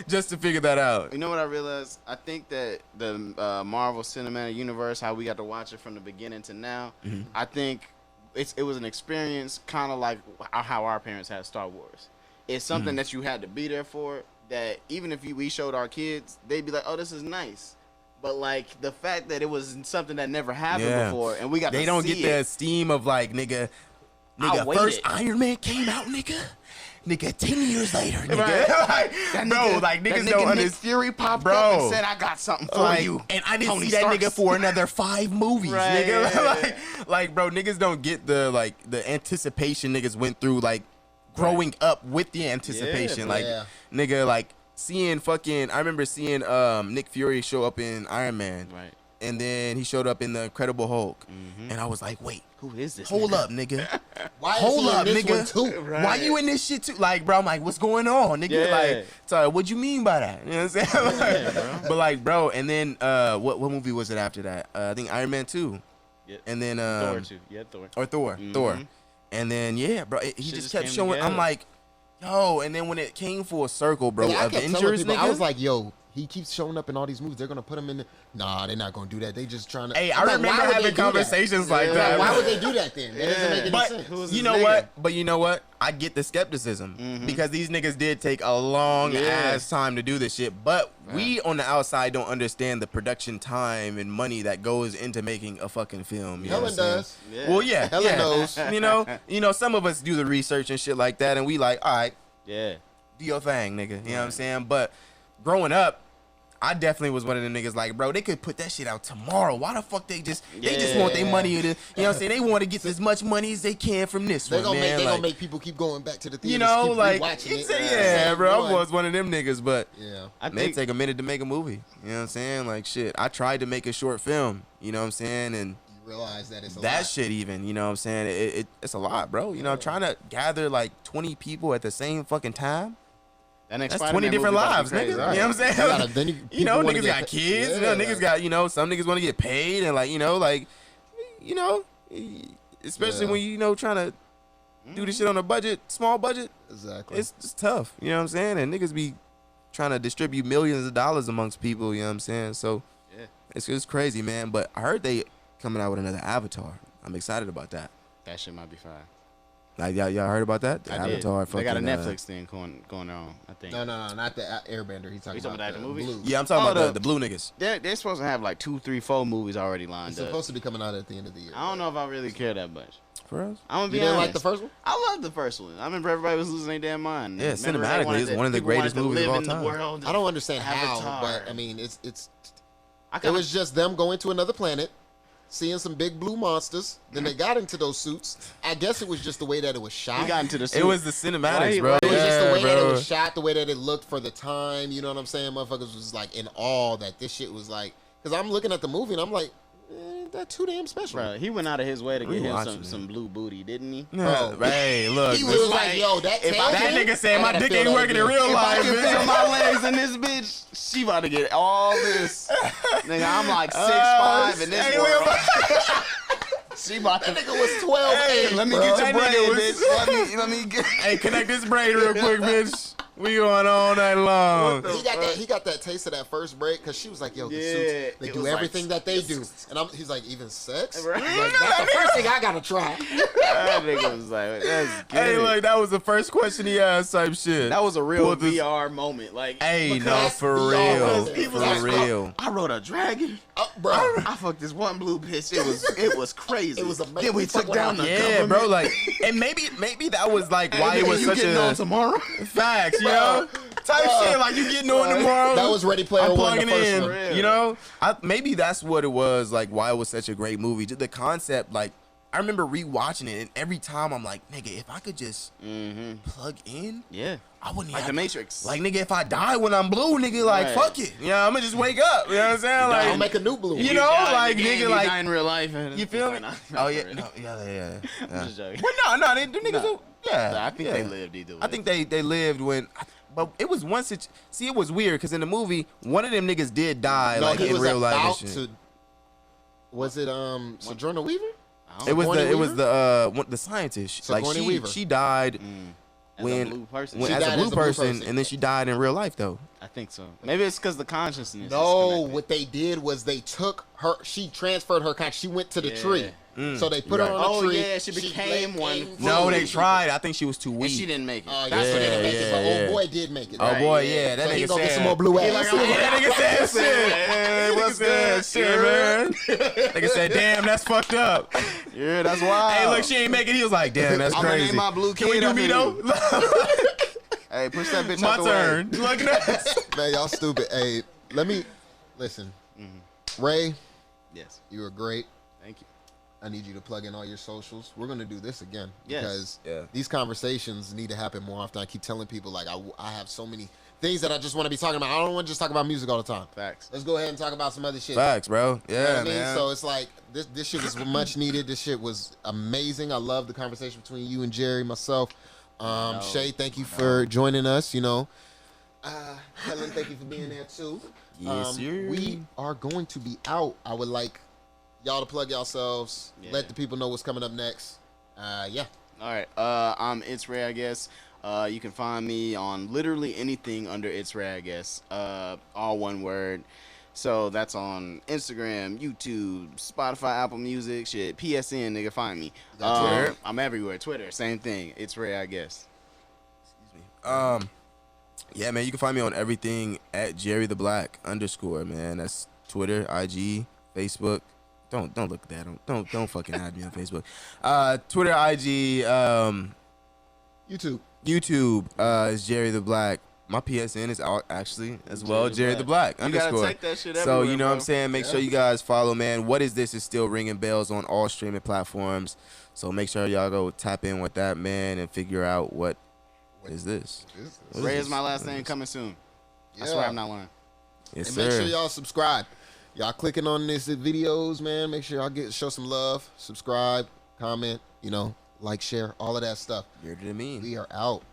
just to figure that out. You know what I realized? I think that the Marvel Cinematic Universe, how we got to watch it from the beginning to now, I think it was an experience kind of like how our parents had Star Wars. It's something that you had to be there for, that even if we showed our kids, they'd be like, oh, this is nice. But, like, the fact that it was something that never happened before, and we got to see it. They don't get the esteem of, like, nigga, I waited. first Iron Man came out, nigga, 10 years later, nigga. Right. Like, bro, like, niggas that don't nigga Nick understand. Fury popped Bro. up and said, I got something for Like, you. and I didn't Tony see that Stark's. nigga for another 5 movies, Right, nigga. yeah. like, bro, niggas don't get the anticipation niggas went through, like, growing up with the anticipation. bro. Like, Yeah. nigga, like, I remember seeing Nick Fury show up in Iron Man. Right. And then he showed up in the Incredible Hulk. And I was like, wait, Who is this? hold nigga? up, nigga. Why Hold is he up, in this nigga. one too? Right. Why you in this shit too? Like, bro, I'm like, what's going on, nigga? Yeah. Like, sorry, what you mean by that? You know what I'm saying? Like, but like, bro, and then what movie was it after that? I think Iron Man 2. Yep. And then Thor too. Yeah, Thor. or Thor. And then yeah, bro, he Shit just just kept came showing. together. I'm like, yo, and then when it came full circle, bro, Yeah, I kept telling Avengers, people, nigga. I was like, yo, he keeps showing up in all these movies. They're gonna put him in. Nah, they're not gonna do that. They just trying to. hey, I I'm like, remember why would they having do that? conversations like Yeah. that. Why would they do that then? That doesn't make any But sense. Who was you this know nigga? what? But you know what? I get the skepticism because these niggas did take a long ass time to do this shit. But we on the outside don't understand the production time and money that goes into making a fucking film. You know Helen what I'm saying? does. Yeah. Well, yeah, Helen yeah. knows. You know, some of us do the research and shit like that, and we like, all right, Yeah. do your thing, nigga. You know what I'm saying? But growing up, I definitely was one of them niggas like, bro, they could put that shit out tomorrow. Why the fuck they just want their money? You know what I'm saying? They want to get as much money as they can from this They're one, gonna man. make like, make people keep going back to the theater. you know, keep like, rewatching it. yeah, Same bro, I one. was one of them niggas, but Yeah. I it think take a minute to make a movie. You know what I'm saying? Like, shit, I tried to make a short film, you know what I'm saying? And You realize that it's a that lot. shit even, you know what I'm saying? It's a lot, bro. You know, trying to gather like 20 people at the same fucking time. that next That's Spider-Man 20 different movie about to lives, be nigga. crazy. You know what I'm saying? You gotta- Like, then you know, people wanna niggas get got pa- kids. Yeah, You know, niggas like- got, you know, some niggas want to get paid and like, you know, especially Yeah. when you know trying to do this shit on a budget, small budget. Exactly. It's just tough. You know what I'm saying? And niggas be trying to distribute millions of dollars amongst people. You know what I'm saying? So Yeah. it's crazy, man. But I heard they coming out with another Avatar. I'm excited about that. That shit might be fire. Like y'all heard about that? The I did. Avatar. They got a fucking, Netflix thing going on. I think. no, not the Airbender. He's talking You talking about the movie? Blue. Yeah, I'm talking Oh, about the- the blue niggas. They're supposed to have like 2, 3, 4 movies already lined It's up. supposed to be coming out at the end of the year. I don't know if I really care that much. For us? I'm gonna You be didn't honest. like the first one? I love the first one. I remember everybody was losing their damn mind. Yeah, Remember they cinematically, wanted it's to- one of the people wanted greatest to movies of live all in the time. world I don't understand Avatar. how, but I mean, it's I it kinda- was just them going to another planet, seeing some big blue monsters. Then they got into those suits. I guess it was just the way that it was shot. We got into the suit. It was the cinematics, bro. Why- It was just the Yeah, way that it bro. was shot, the way that it looked for the time. You know what I'm saying? Motherfuckers was like in awe that this shit was like. Because I'm looking at the movie and I'm like, ain't that too damn special. Bro, he went out of his way to get him Rewatching some blue booty, didn't he? Bro, Hey, look. he was like, yo, that nigga said my dick ain't working in real If life. I can feel my legs in this bitch, she about to get all this. Nigga, I'm like 6'5" in this world. She about to. That nigga was 12. Hey, Let me bro, get your that braid, nigga was- bitch. Let me get. Hey, connect this braid real quick, bitch. We going all night long. He got that taste of that first break because she was like, yo, the Yeah, suits, they it do was everything like- that they do. And he's like, even sex? Right. He's like, that's the first thing I gotta try. That nigga was like, that's good. Hey, look, that was the first question he asked type shit. That was a real Pulled this- VR moment. Like, Hey, no, Because for VR real. was- he was For like, real. I rode a dragon. Bro, I fucked this one blue bitch. It was crazy. It was amazing. Then we We took fucked down with the Yeah, government. bro, like, and maybe that was like why it was you such getting on a tomorrow. facts, you know? Type shit, like you getting on tomorrow. that was Ready Player I'm One, the plugging first in, one. you know? Maybe that's what it was, like why it was such a great movie. Just the concept, like, I remember rewatching it, and every time I'm like, nigga, if I could just plug in, Yeah, I wouldn't like have the Matrix. Like, nigga, if I die when I'm blue, nigga, like, Right. fuck it. You know, I'm gonna just wake up. You know what I'm saying? Like, I'll make a new blue. you know, like, nigga, like, die in real life. you feel me? Oh, yeah. Really. No, yeah. I'm just joking. Well, no, they do niggas. Nah. Yeah. I think yeah. they lived either way. I think they lived when. But it was one See, it was weird because in the movie, one of them niggas did die, No, like, he in was real life. about And shit. to. Was it Sojourner Weaver? It was Sigourney the scientist. Like Sigourney Weaver. she died As when a blue person. when She as died a blue as a blue person, person. and then she died in real life though. I think so. Maybe it's because the consciousness. No, is connected. what they did was they took her. She transferred her conscience. She went to the Yeah. tree. So they put her Right. on the Oh, tree. yeah, she became one. No, they fully. tried. I think she was too And weak. she didn't make it. That's Yeah, what they didn't make it. But yeah. old boy did make it. Oh Right. boy, yeah, that So he nigga gonna said. get some more blue ass. That nigga said shit. That nigga said shit, man. Nigga said, damn, that's fucked up. Yeah, that's wild. Hey, look, she ain't make it. He was like, damn, that's I'm gonna crazy. name my blue Can we kid do after me you. though? Hey, push that bitch My out the turn. way. Look at that. Man, y'all stupid. Hey, let me listen. Ray, Yes. you were great. Thank you. I need you to plug in all your socials. We're gonna do this again Yes. because Yeah. these conversations need to happen more often. I keep telling people like I have so many things that I just want to be talking about. I don't want to just talk about music all the time. Facts. Let's go ahead and talk about some other shit. Facts, bro. You know Yeah, what I mean? man. So it's like this shit was much needed. This shit was amazing. I love the conversation between you and Jerry, myself. Shay, thank you for joining us. You know, Helen, thank you for being there too. Yes, sir. We are going to be out. I would like y'all to plug yourselves. Yeah. Let the people know what's coming up next. Yeah. All right. I'm ItsRayIGuess. You can find me on literally anything under ItsRayIGuess. All one word. So that's on Instagram, YouTube, Spotify, Apple Music, shit, PSN, nigga, find me. Got Twitter? I'm everywhere. Twitter, same thing. ItsRayIGuess. Yeah, man, you can find me on everything at Jerry the Black _ man. That's Twitter, IG, Facebook. Don't look at that. Don't fucking add me on Facebook. Twitter, IG, YouTube is Jerry the Black. My PSN is out actually as well. Jerry the Black You gotta _ take that shit So everywhere, you know what I'm bro. saying. Make sure you guys follow, man. What is this? Is still ringing bells on all streaming platforms. So make sure y'all go tap in with that, man, and figure out what is this. What Ray this? is my last name, coming soon. I swear I'm not lying. Yes, And sir. make sure y'all subscribe. Y'all clicking on this videos, man. Make sure y'all show some love, subscribe, comment, like, share, all of that stuff. You're to me. We are out.